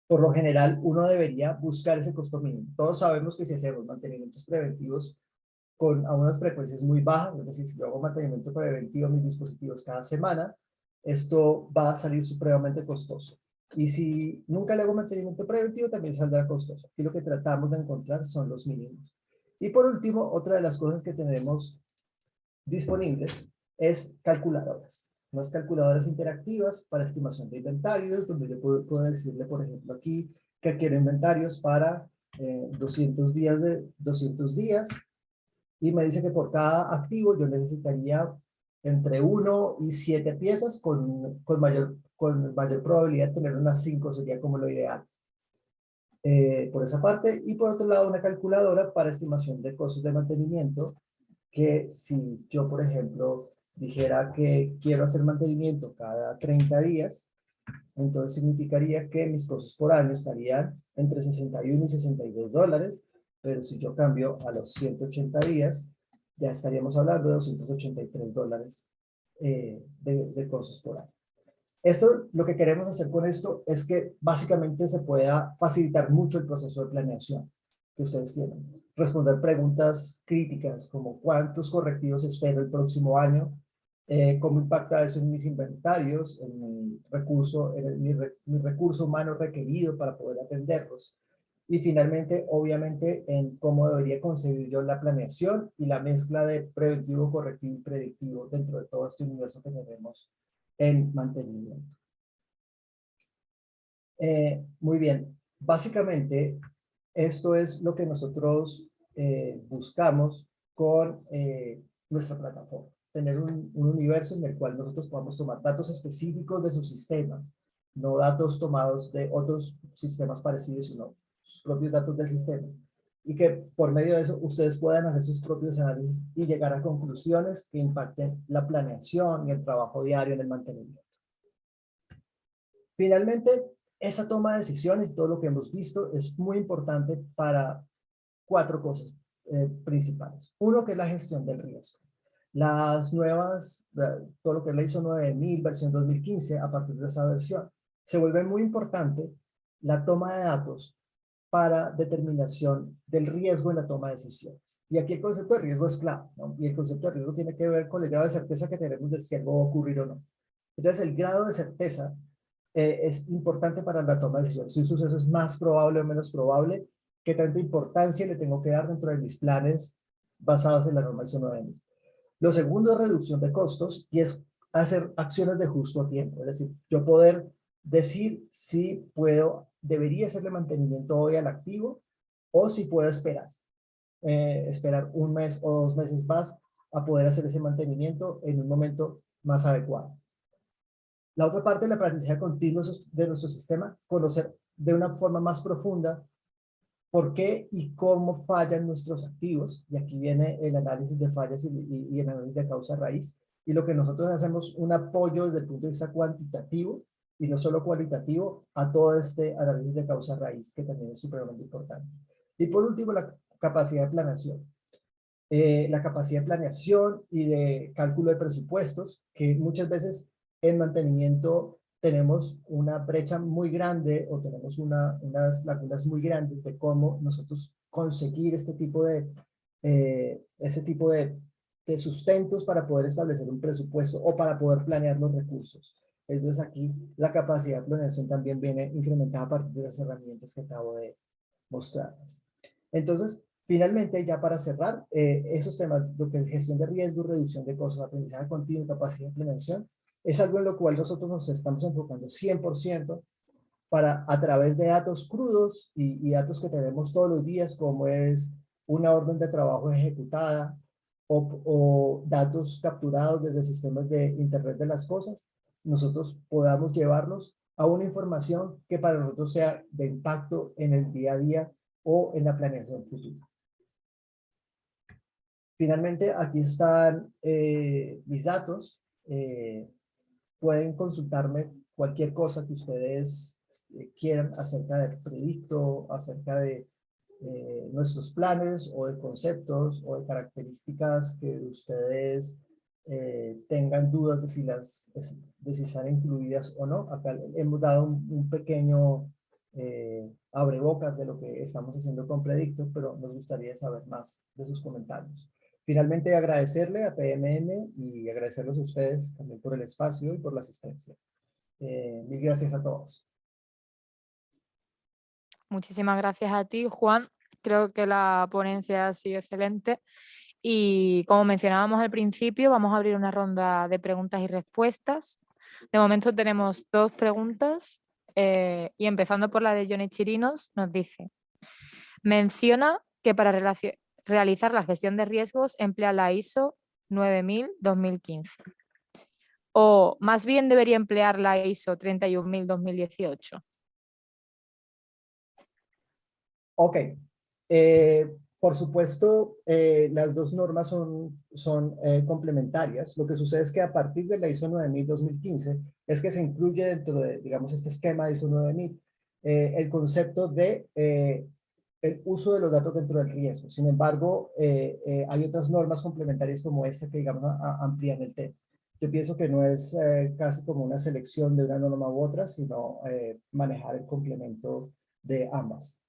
Por lo general, uno debería buscar ese costo mínimo. Todos sabemos que si hacemos mantenimientos preventivos a unas frecuencias muy bajas, es decir, si yo hago mantenimiento preventivo a mis dispositivos cada semana, esto va a salir supremamente costoso. Y si nunca le hago mantenimiento preventivo, también saldrá costoso. Aquí lo que tratamos de encontrar son los mínimos. Y por último, otra de las cosas que tenemos disponibles es calculadoras. Unas calculadoras interactivas para estimación de inventarios, donde yo puedo decirle, por ejemplo, aquí que quiero inventarios para 200 días, y me dice que por cada activo yo necesitaría entre 1 y 7 piezas con mayor probabilidad de tener unas 5, sería como lo ideal. Por esa parte. Y por otro lado, una calculadora para estimación de costos de mantenimiento, que si yo, por ejemplo, dijera que quiero hacer mantenimiento cada 30 días, entonces significaría que mis costos por año estarían entre $61 y $62, pero si yo cambio a los 180 días, ya estaríamos hablando de $283 de costos por año. Lo que queremos hacer con esto es que básicamente se pueda facilitar mucho el proceso de planeación que ustedes tienen. Responder preguntas críticas como cuántos correctivos espero el próximo año, cómo impacta eso en mis inventarios, en mi recurso humano requerido para poder atenderlos. Y finalmente, obviamente, en cómo debería concebir yo la planeación y la mezcla de preventivo, correctivo y predictivo dentro de todo este universo que tenemos en mantenimiento. Muy bien. Básicamente, esto es lo que nosotros buscamos con nuestra plataforma. Tener un universo en el cual nosotros podamos tomar datos específicos de su sistema, no datos tomados de otros sistemas parecidos, sino sus propios datos del sistema, y que por medio de eso ustedes puedan hacer sus propios análisis y llegar a conclusiones que impacten la planeación y el trabajo diario en el mantenimiento. Finalmente, esa toma de decisiones y todo lo que hemos visto es muy importante para 4 cosas principales. Uno, que es la gestión del riesgo. Las nuevas, todo lo que es la ISO 9000, versión 2015, a partir de esa versión, se vuelve muy importante la toma de datos para determinación del riesgo en la toma de decisiones. Y aquí el concepto de riesgo es clave, ¿no? Y el concepto de riesgo tiene que ver con el grado de certeza que tenemos de si algo va a ocurrir o no. Entonces, el grado de certeza es importante para la toma de decisiones. Si un suceso es más probable o menos probable, qué tanta importancia le tengo que dar dentro de mis planes basados en la norma ISO 9000. Lo segundo es reducción de costos y es hacer acciones de justo a tiempo. Es decir, yo poder decir si debería hacerle mantenimiento hoy al activo o si puedo esperar un mes o 2 meses más a poder hacer ese mantenimiento en un momento más adecuado. La otra parte del aprendizaje continuo de nuestro sistema, conocer de una forma más profunda por qué y cómo fallan nuestros activos, y aquí viene el análisis de fallas y el análisis de causa raíz, y lo que nosotros hacemos un apoyo desde el punto de vista cuantitativo, y no solo cualitativo, a todo este análisis de causa raíz, que también es supremamente importante. Y por último, la capacidad de planeación. La capacidad de planeación y de cálculo de presupuestos, que muchas veces en mantenimiento tenemos una brecha muy grande o tenemos unas lagunas muy grandes de cómo nosotros conseguir ese tipo de sustentos para poder establecer un presupuesto o para poder planear los recursos. Entonces aquí la capacidad de planeación también viene incrementada a partir de las herramientas que acabo de mostrarles. Entonces, finalmente, ya para cerrar, esos temas, lo que es gestión de riesgo, reducción de costos, aprendizaje continuo, capacidad de planeación, es algo en lo cual nosotros nos estamos enfocando 100% para, a través de datos crudos y datos que tenemos todos los días, como es una orden de trabajo ejecutada o datos capturados desde sistemas de Internet de las Cosas, nosotros podamos llevarlos a una información que para nosotros sea de impacto en el día a día o en la planeación futura. Finalmente, aquí están mis datos. Pueden consultarme cualquier cosa que ustedes quieran acerca del proyecto, acerca de nuestros planes o de conceptos o de características que ustedes tengan dudas de si están incluidas o no. Acá hemos dado un pequeño abrebocas de lo que estamos haciendo con Predicto, pero nos gustaría saber más de sus comentarios. Finalmente, agradecerle a PMM y agradecerles a ustedes también por el espacio y por la asistencia. Mil gracias a todos. Muchísimas gracias a ti, Juan. Creo que la ponencia ha sido excelente. Y como mencionábamos al principio, vamos a abrir una ronda de preguntas y respuestas. De momento tenemos 2 preguntas y empezando por la de Johnny Chirinos, nos dice: menciona que para realizar la gestión de riesgos emplea la ISO 9000-2015. O más bien debería emplear la ISO 31000-2018. Ok. Por supuesto, las dos normas son complementarias. Lo que sucede es que a partir de la ISO 9000-2015 es que se incluye dentro de, digamos, este esquema de ISO 9000 el concepto de el uso de los datos dentro del riesgo. Sin embargo, hay otras normas complementarias como esta que, digamos, amplían el tema. Yo pienso que no es casi como una selección de una norma u otra, sino manejar el complemento de ambas.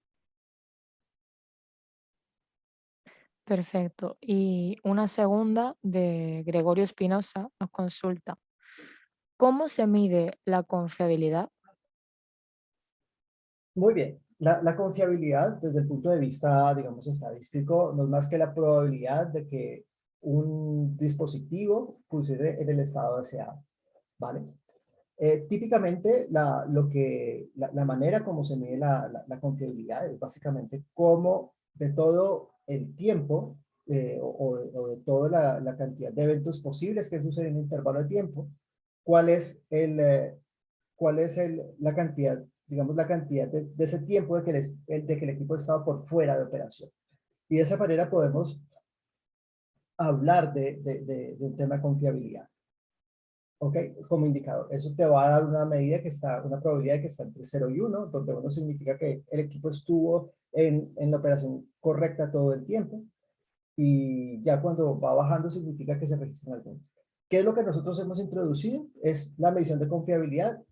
Perfecto. Y una segunda de Gregorio Espinosa nos consulta: ¿cómo se mide la confiabilidad? Muy bien. La confiabilidad desde el punto de vista, digamos, estadístico, no es más que la probabilidad de que un dispositivo funcione en el estado deseado, ¿vale? Típicamente, la manera como se mide la confiabilidad es básicamente cómo de todo el tiempo o de toda la cantidad de eventos posibles que suceden en un intervalo de tiempo, cuál es la cantidad digamos, la cantidad de ese tiempo de que el equipo ha estado por fuera de operación. Y de esa manera podemos hablar de un tema de confiabilidad. ¿Ok? Como indicador. Eso te va a dar una medida que está, una probabilidad que está entre 0 y 1, donde 1 significa que el equipo estuvo en la operación correcta todo el tiempo. Y ya cuando va bajando significa que se registran algunas. ¿Qué es lo que nosotros hemos introducido? Es la medición de confiabilidad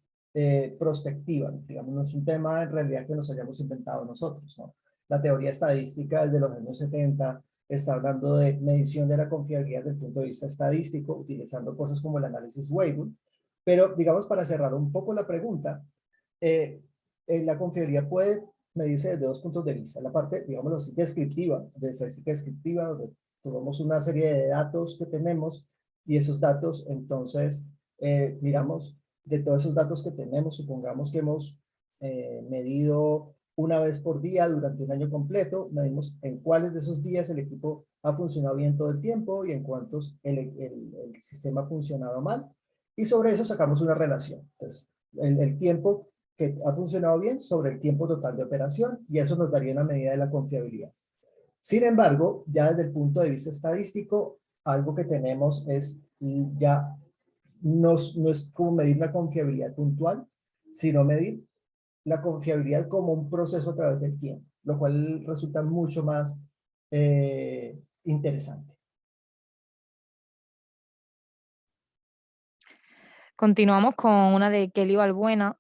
prospectiva. Digamos, no es un tema en realidad que nos hayamos inventado nosotros, ¿no? La teoría estadística desde los años 70 está hablando de medición de la confiabilidad desde el punto de vista estadístico, utilizando cosas como el análisis Weibull. Pero, digamos, para cerrar un poco la pregunta, la confiabilidad puede medirse desde dos puntos de vista. La parte, digámoslo así, descriptiva, de estadística descriptiva, donde tomamos una serie de datos que tenemos y esos datos, entonces, miramos de todos esos datos que tenemos, supongamos que hemos medido una vez por día durante un año completo, medimos en cuáles de esos días el equipo ha funcionado bien todo el tiempo y en cuántos el sistema ha funcionado mal. Y sobre eso sacamos una relación. Entonces, el tiempo que ha funcionado bien sobre el tiempo total de operación y eso nos daría una medida de la confiabilidad. Sin embargo, ya desde el punto de vista estadístico, algo que tenemos es ya no es como medir la confiabilidad puntual, sino medir la confiabilidad como un proceso a través del tiempo, lo cual resulta mucho más interesante. Continuamos con una de Kelly Balbuena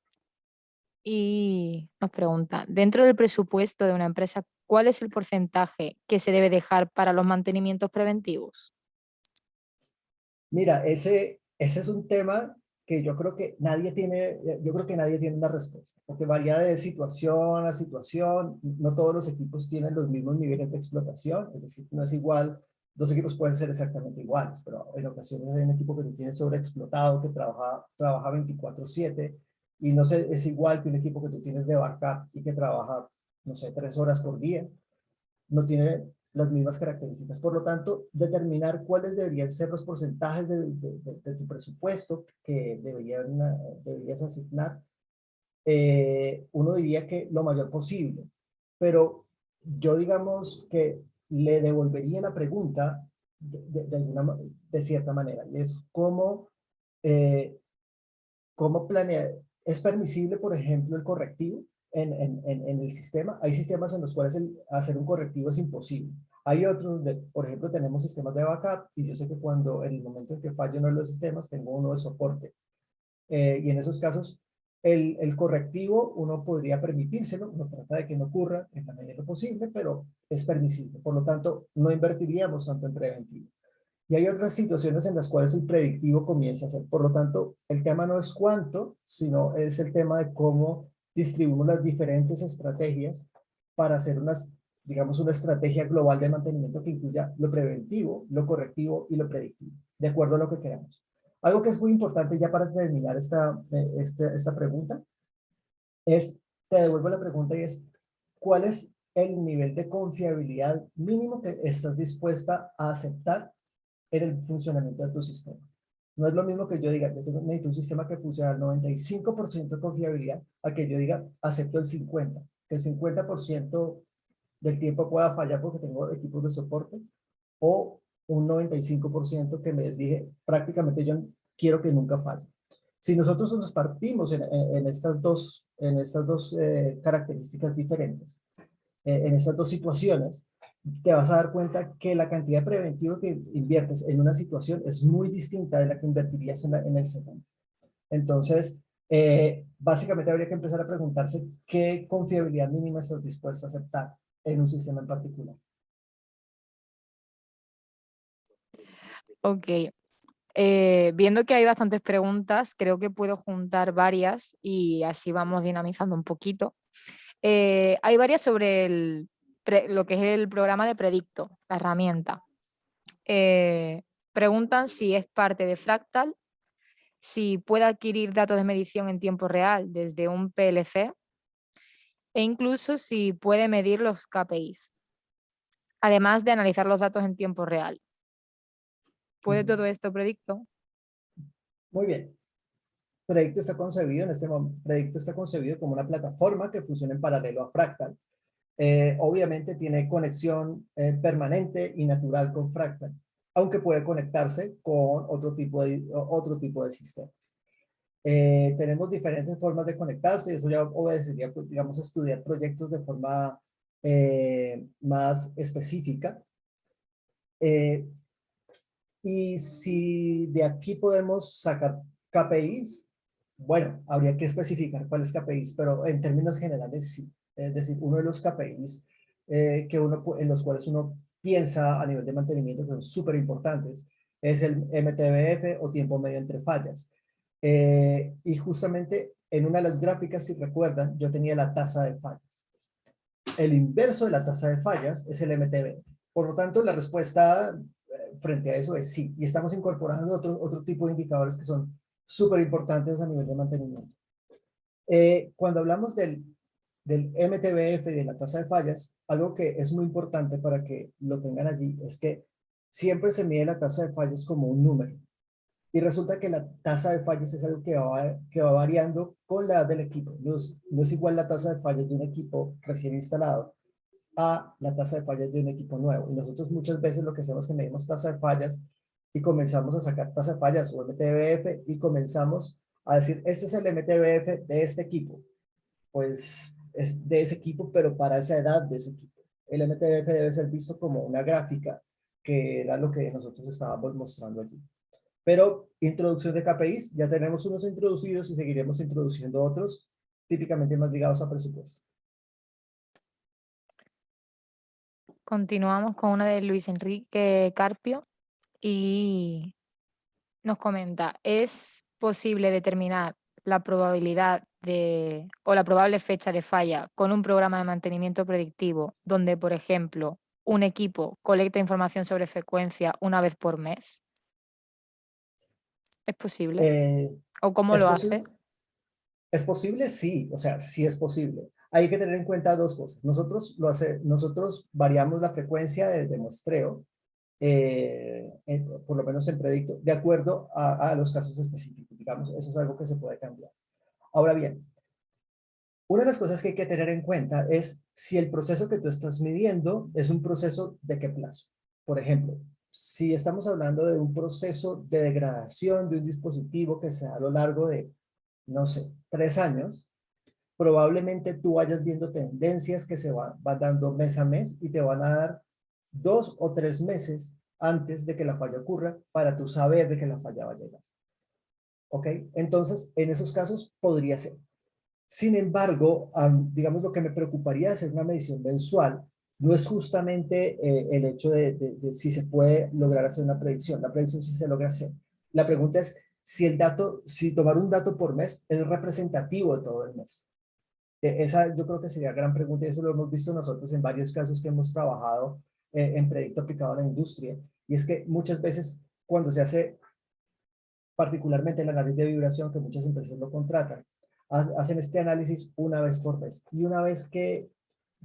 y nos pregunta, dentro del presupuesto de una empresa, ¿cuál es el porcentaje que se debe dejar para los mantenimientos preventivos? Mira, ese es un tema que yo creo que nadie tiene una respuesta, porque varía de situación a situación, no todos los equipos tienen los mismos niveles de explotación, es decir, no es igual, dos equipos pueden ser exactamente iguales, pero en ocasiones hay un equipo que tú tienes sobreexplotado, que trabaja 24/7, y no sé, es igual que un equipo que tú tienes de backup y que trabaja, no sé, 3 horas por día, no tiene las mismas características. Por lo tanto, determinar cuáles deberían ser los porcentajes de tu presupuesto que deberías asignar, uno diría que lo mayor posible. Pero yo digamos que le devolvería la pregunta de cierta manera. Y es eh, cómo planear. ¿Es permisible, por ejemplo, el correctivo en el sistema? Hay sistemas en los cuales hacer un correctivo es imposible. Hay otros donde, por ejemplo, tenemos sistemas de backup y yo sé que cuando en el momento en que falle uno de los sistemas, tengo uno de soporte. Y en esos casos, el correctivo uno podría permitírselo, uno trata de que no ocurra en la medida posible, pero es permisible. Por lo tanto, no invertiríamos tanto en preventivo. Y hay otras situaciones en las cuales el predictivo comienza a ser. Por lo tanto, el tema no es cuánto, sino es el tema de cómo distribuimos las diferentes estrategias para hacer digamos, una estrategia global de mantenimiento que incluya lo preventivo, lo correctivo y lo predictivo, de acuerdo a lo que queramos. Algo que es muy importante ya para terminar esta pregunta es, te devuelvo la pregunta y es, ¿cuál es el nivel de confiabilidad mínimo que estás dispuesta a aceptar en el funcionamiento de tu sistema? No es lo mismo que yo diga, yo necesito un sistema que funcione al 95% de confiabilidad, a que yo diga, acepto el 50%, que el 50% del tiempo pueda fallar porque tengo equipos de soporte, o un 95% que me dije, prácticamente yo quiero que nunca falle. Si nosotros nos partimos en estas dos características diferentes, en estas dos situaciones, te vas a dar cuenta que la cantidad de preventivo que inviertes en una situación es muy distinta de la que invertirías en el segundo. Entonces, básicamente habría que empezar a preguntarse qué confiabilidad mínima estás dispuesto a aceptar en un sistema en particular. Ok. Viendo que hay bastantes preguntas, creo que puedo juntar varias y así vamos dinamizando un poquito. Hay varias sobre lo que es el programa de Predicto, la herramienta. Preguntan si es parte de Fractal, si puede adquirir datos de medición en tiempo real desde un PLC e incluso si puede medir los KPIs, además de analizar los datos en tiempo real. ¿Puede todo esto Predicto? Muy bien. Predicto está concebido, en este momento, Predicto está concebido como una plataforma que funciona en paralelo a Fractal. Obviamente tiene conexión permanente y natural con Fractal, aunque puede conectarse con otro tipo de sistemas. Tenemos diferentes formas de conectarse, y eso ya obedecería, pues, digamos, estudiar proyectos de forma más específica. Y si de aquí podemos sacar KPIs, bueno, habría que especificar cuáles KPIs, pero en términos generales sí. Es decir, uno de los KPIs en los cuales uno piensa a nivel de mantenimiento que son súper importantes es el MTBF o tiempo medio entre fallas. Y justamente en una de las gráficas, si recuerdan, yo tenía la tasa de fallas. El inverso de la tasa de fallas es el MTBF. Por lo tanto, la respuesta frente a eso es sí. Y estamos incorporando otro tipo de indicadores que son súper importantes a nivel de mantenimiento. Cuando hablamos del MTBF y de la tasa de fallas, algo que es muy importante para que lo tengan allí es que siempre se mide la tasa de fallas como un número. Y resulta que la tasa de fallas es algo que va variando con la edad del equipo. No es igual la tasa de fallas de un equipo recién instalado a la tasa de fallas de un equipo nuevo. Y nosotros muchas veces lo que hacemos es que medimos tasa de fallas y comenzamos a sacar tasa de fallas o MTBF y comenzamos a decir, este es el MTBF de este equipo. Pues es de ese equipo, pero para esa edad de ese equipo. El MTBF debe ser visto como una gráfica, que era lo que nosotros estábamos mostrando allí. Pero introducción de KPIs, ya tenemos unos introducidos y seguiremos introduciendo otros, típicamente más ligados a presupuesto. Continuamos con una de Luis Enrique Carpio y nos comenta, ¿es posible determinar la probabilidad o la probable fecha de falla con un programa de mantenimiento predictivo donde, por ejemplo, un equipo colecta información sobre frecuencia una vez por mes? ¿Es posible? Eh, ¿O cómo ¿Es lo hace? posible? ¿Es posible? Sí, o sea, sí es posible. Hay que tener en cuenta dos cosas. Nosotros variamos la frecuencia de muestreo, por lo menos en Predicto, de acuerdo a los casos específicos. Digamos, eso es algo que se puede cambiar. Ahora bien, una de las cosas que hay que tener en cuenta es si el proceso que tú estás midiendo es un proceso de qué plazo. Por ejemplo, si estamos hablando de un proceso de degradación de un dispositivo que se da a lo largo de, no sé, 3 años, probablemente tú vayas viendo tendencias que van dando mes a mes y te van a dar 2 o 3 meses antes de que la falla ocurra para tú saber de que la falla va a llegar. ¿Ok? Entonces, en esos casos podría ser. Sin embargo, digamos, lo que me preocuparía de hacer una medición mensual no es justamente el hecho de si se puede lograr hacer una predicción. La predicción sí se logra hacer. La pregunta es si tomar un dato por mes es representativo de todo el mes. Esa yo creo que sería gran pregunta y eso lo hemos visto nosotros en varios casos que hemos trabajado en proyecto aplicado a la industria. Y es que muchas veces cuando se hace particularmente el análisis de vibración, que muchas empresas lo contratan, hacen este análisis una vez por mes. Y una vez que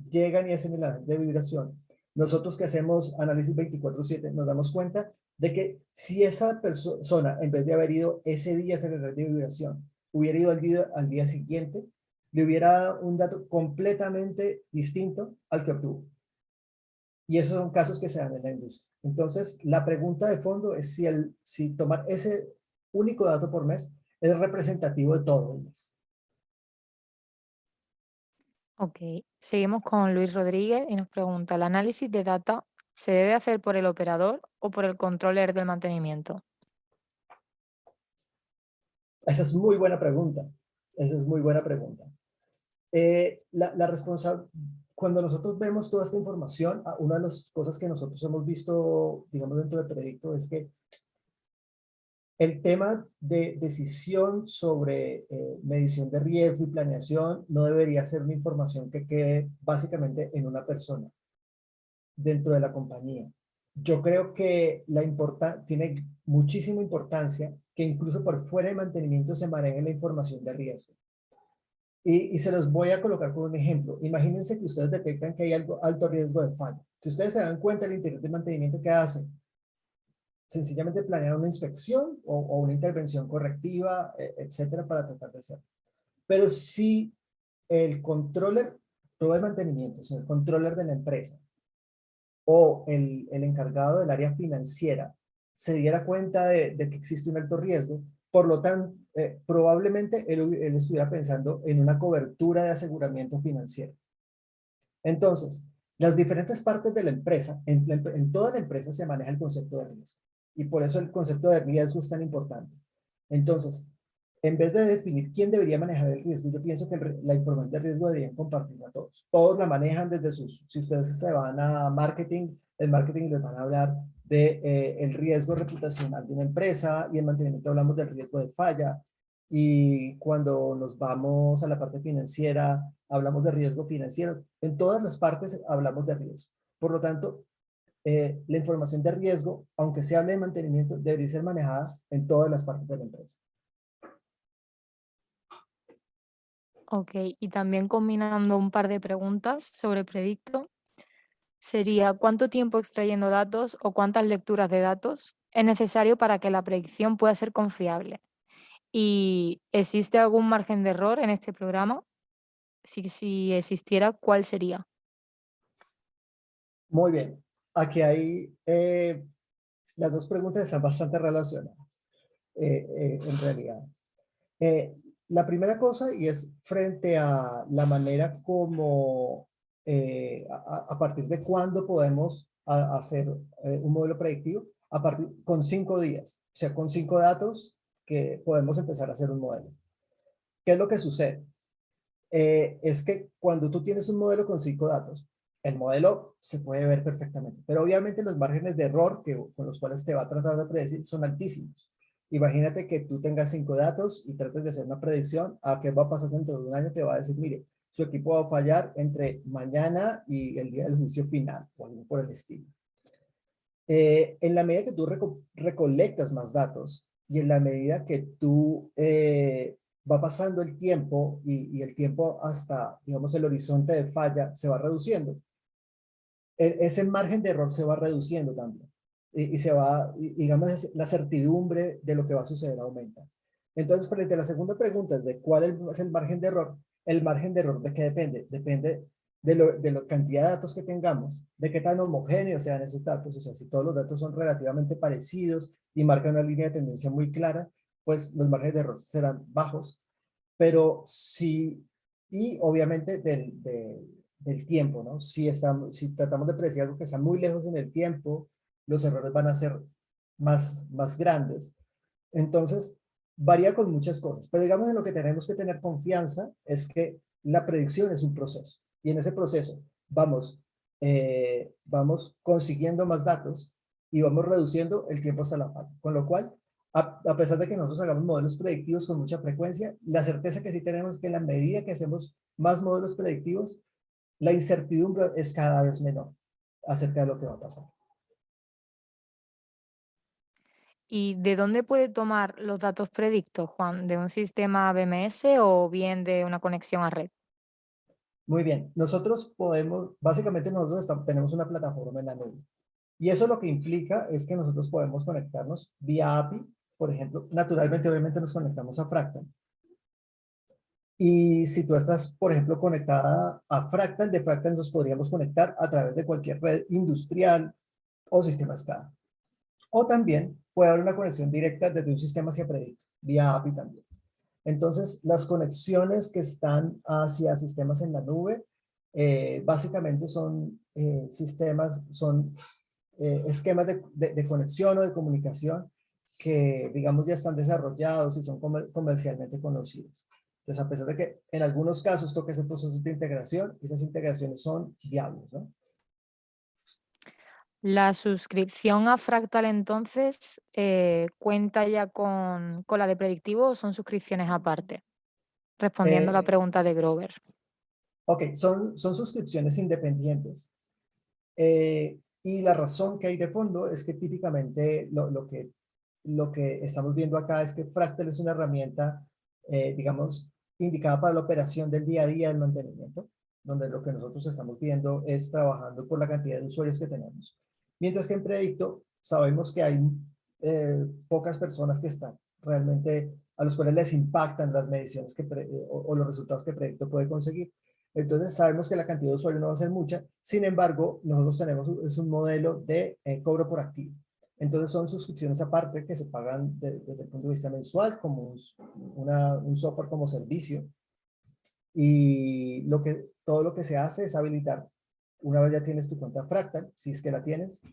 llegan y hacen el análisis de vibración, nosotros que hacemos análisis 24/7 nos damos cuenta de que si esa persona, en vez de haber ido ese día a hacer el análisis de vibración, hubiera ido al día siguiente, le hubiera dado un dato completamente distinto al que obtuvo. Y esos son casos que se dan en la industria. Entonces, la pregunta de fondo es si tomar ese único dato por mes es representativo de todo el mes. Ok, seguimos con Luis Rodríguez y nos pregunta, ¿el análisis de data se debe hacer por el operador o por el controller del mantenimiento? Esa es muy buena pregunta. Esa es muy buena pregunta. Cuando nosotros vemos toda esta información, una de las cosas que nosotros hemos visto, digamos, dentro del proyecto es que el tema de decisión sobre medición de riesgo y planeación no debería ser una información que quede básicamente en una persona dentro de la compañía. Yo creo que tiene muchísima importancia que incluso por fuera de mantenimiento se maneje la información de riesgo. Y se los voy a colocar con un ejemplo. Imagínense que ustedes detectan que hay alto riesgo de falla. Si ustedes se dan cuenta del interior de mantenimiento que hacen, sencillamente planear una inspección o una intervención correctiva, etcétera, para tratar de hacerlo. Pero si el controller, todo de mantenimiento, si el controller de la empresa o el encargado del área financiera se diera cuenta de que existe un alto riesgo, por lo tanto, probablemente él estuviera pensando en una cobertura de aseguramiento financiero. Entonces, las diferentes partes de la empresa, en toda la empresa se maneja el concepto de riesgo. Y por eso el concepto de riesgo es tan importante. Entonces, en vez de definir quién debería manejar el riesgo, yo pienso que la información de riesgo deberían compartirla todos. Todos la manejan desde si ustedes se van a marketing, el marketing les van a hablar de el riesgo reputacional de una empresa, y en mantenimiento hablamos del riesgo de falla, y cuando nos vamos a la parte financiera, hablamos de riesgo financiero. En todas las partes hablamos de riesgo. Por lo tanto, la información de riesgo, aunque se hable de mantenimiento, debería ser manejada en todas las partes de la empresa. Ok, y también combinando un par de preguntas sobre Predicto, sería ¿cuánto tiempo extrayendo datos o cuántas lecturas de datos es necesario para que la predicción pueda ser confiable? ¿Y existe algún margen de error en este programa? Si existiera, ¿cuál sería? Muy bien. Aquí hay, las dos preguntas están bastante relacionadas, en realidad. Eh, la primera cosa, y es frente a la manera como, a partir de cuándo podemos hacer un modelo predictivo, con 5 días, o sea, con 5 datos que podemos empezar a hacer un modelo. ¿Qué es lo que sucede? Es que cuando tú tienes un modelo con 5 datos, el modelo se puede ver perfectamente, pero obviamente los márgenes de error con los cuales te va a tratar de predecir son altísimos. Imagínate que tú tengas 5 datos y trates de hacer una predicción a qué va a pasar dentro de un año. Te va a decir, mire, su equipo va a fallar entre mañana y el día del juicio final, o algo por el estilo. En la medida que tú recolectas más datos, y en la medida que tú va pasando el tiempo, y el tiempo hasta, digamos, el horizonte de falla se va reduciendo, ese margen de error se va reduciendo también. Y se va, digamos, la certidumbre de lo que va a suceder aumenta. Entonces, frente a la segunda pregunta de cuál es el margen de error, ¿el margen de error de qué depende? Depende de la cantidad de datos que tengamos, de qué tan homogéneos sean esos datos. O sea, si todos los datos son relativamente parecidos y marcan una línea de tendencia muy clara, pues los márgenes de error serán bajos. Pero si, y obviamente del tiempo, ¿no? Si tratamos de predecir algo que está muy lejos en el tiempo, los errores van a ser más grandes. Entonces, varía con muchas cosas. Pero digamos, en lo que tenemos que tener confianza es que la predicción es un proceso. Y en ese proceso vamos consiguiendo más datos y vamos reduciendo el tiempo hasta la falla. Con lo cual, a pesar de que nosotros hagamos modelos predictivos con mucha frecuencia, la certeza que sí tenemos es que en la medida que hacemos más modelos predictivos, la incertidumbre es cada vez menor acerca de lo que va a pasar. ¿Y de dónde puede tomar los datos predictos, Juan? ¿De un sistema BMS o bien de una conexión a red? Muy bien, básicamente nosotros tenemos una plataforma en la nube. Y eso lo que implica es que nosotros podemos conectarnos vía API. Por ejemplo, naturalmente, obviamente nos conectamos a Fractal. Y si tú estás, por ejemplo, conectada a Fractal, de Fractal nos podríamos conectar a través de cualquier red industrial o sistema SCADA. O también puede haber una conexión directa desde un sistema hacia Predicto, vía API también. Entonces, las conexiones que están hacia sistemas en la nube, básicamente son esquemas de conexión o de comunicación que, digamos, ya están desarrollados y son comercialmente conocidos. Entonces, a pesar de que en algunos casos toca ese proceso de integración, esas integraciones son viables, ¿no? La suscripción a Fractal, entonces, ¿cuenta ya con la de predictivo o son suscripciones aparte? Respondiendo a la Eh, pregunta de Grover. ok, son suscripciones independientes. Y la razón que hay de fondo es que típicamente lo que estamos viendo acá es que Fractal es una herramienta, digamos, indicada para la operación del día a día del mantenimiento, donde lo que nosotros estamos viendo es trabajando por la cantidad de usuarios que tenemos. Mientras que en Predicto sabemos que hay pocas personas que están realmente, a los cuales les impactan las mediciones o los resultados que Predicto puede conseguir. Entonces sabemos que la cantidad de usuarios no va a ser mucha, sin embargo, nosotros tenemos es un modelo de cobro por activo. Entonces son suscripciones aparte que se pagan desde el punto de vista mensual, como un software como servicio. Y todo lo que se hace es habilitar, una vez ya tienes tu cuenta Fractal, si es que la tienes,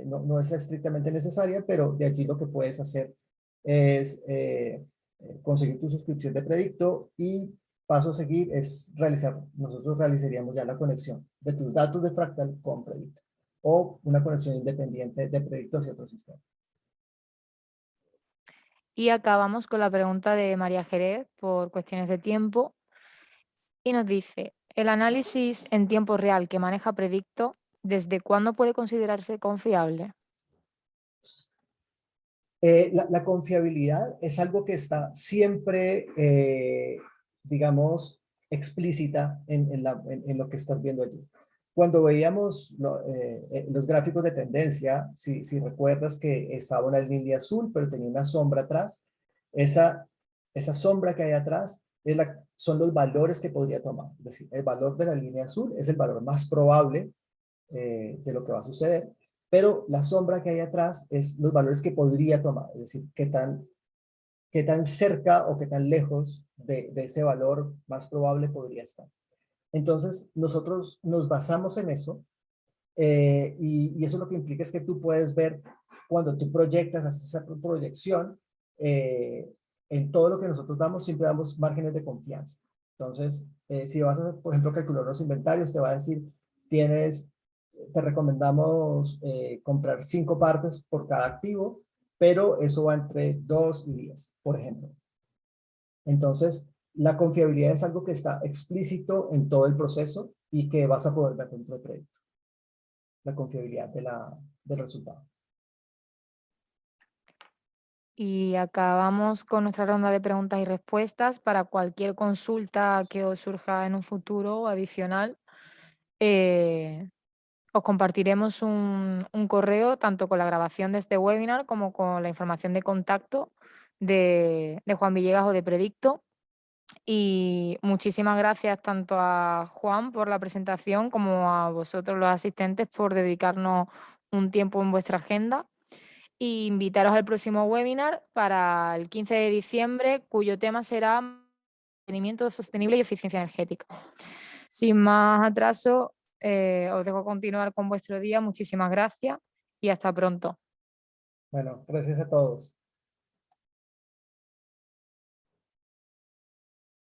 no es estrictamente necesaria, pero de allí lo que puedes hacer es conseguir tu suscripción de Predicto y paso a seguir es nosotros realizaríamos ya la conexión de tus datos de Fractal con Predicto o una conexión independiente de Predicto hacia otro sistema. Y acabamos con la pregunta de María Jerez por cuestiones de tiempo. Y nos dice, el análisis en tiempo real que maneja Predicto, ¿desde cuándo puede considerarse confiable? La confiabilidad es algo que está siempre, digamos, explícita en lo que estás viendo allí. Cuando veíamos los gráficos de tendencia, si recuerdas que estaba una línea azul, pero tenía una sombra atrás, esa sombra que hay atrás son los valores que podría tomar. Es decir, el valor de la línea azul es el valor más probable de lo que va a suceder, pero la sombra que hay atrás es los valores que podría tomar, es decir, qué tan cerca o qué tan lejos de ese valor más probable podría estar. Entonces, nosotros nos basamos en eso y eso lo que implica es que tú puedes ver cuando tú proyectas, haces esa proyección, en todo lo que nosotros damos, siempre damos márgenes de confianza. Entonces, si vas a, por ejemplo, calcular los inventarios, te va a decir, te recomendamos comprar 5 partes por cada activo, pero eso va entre 2 y 10, por ejemplo. Entonces, la confiabilidad es algo que está explícito en todo el proceso y que vas a poder ver dentro del proyecto. La confiabilidad del resultado. Y acabamos con nuestra ronda de preguntas y respuestas. Para cualquier consulta que os surja en un futuro adicional, os compartiremos un correo tanto con la grabación de este webinar como con la información de contacto de Juan Villegas o de Predicto. Y muchísimas gracias tanto a Juan por la presentación como a vosotros los asistentes por dedicarnos un tiempo en vuestra agenda. E invitaros al próximo webinar para el 15 de diciembre, cuyo tema será mantenimiento sostenible y eficiencia energética. Sin más atraso, os dejo continuar con vuestro día. Muchísimas gracias y hasta pronto. Bueno, gracias a todos.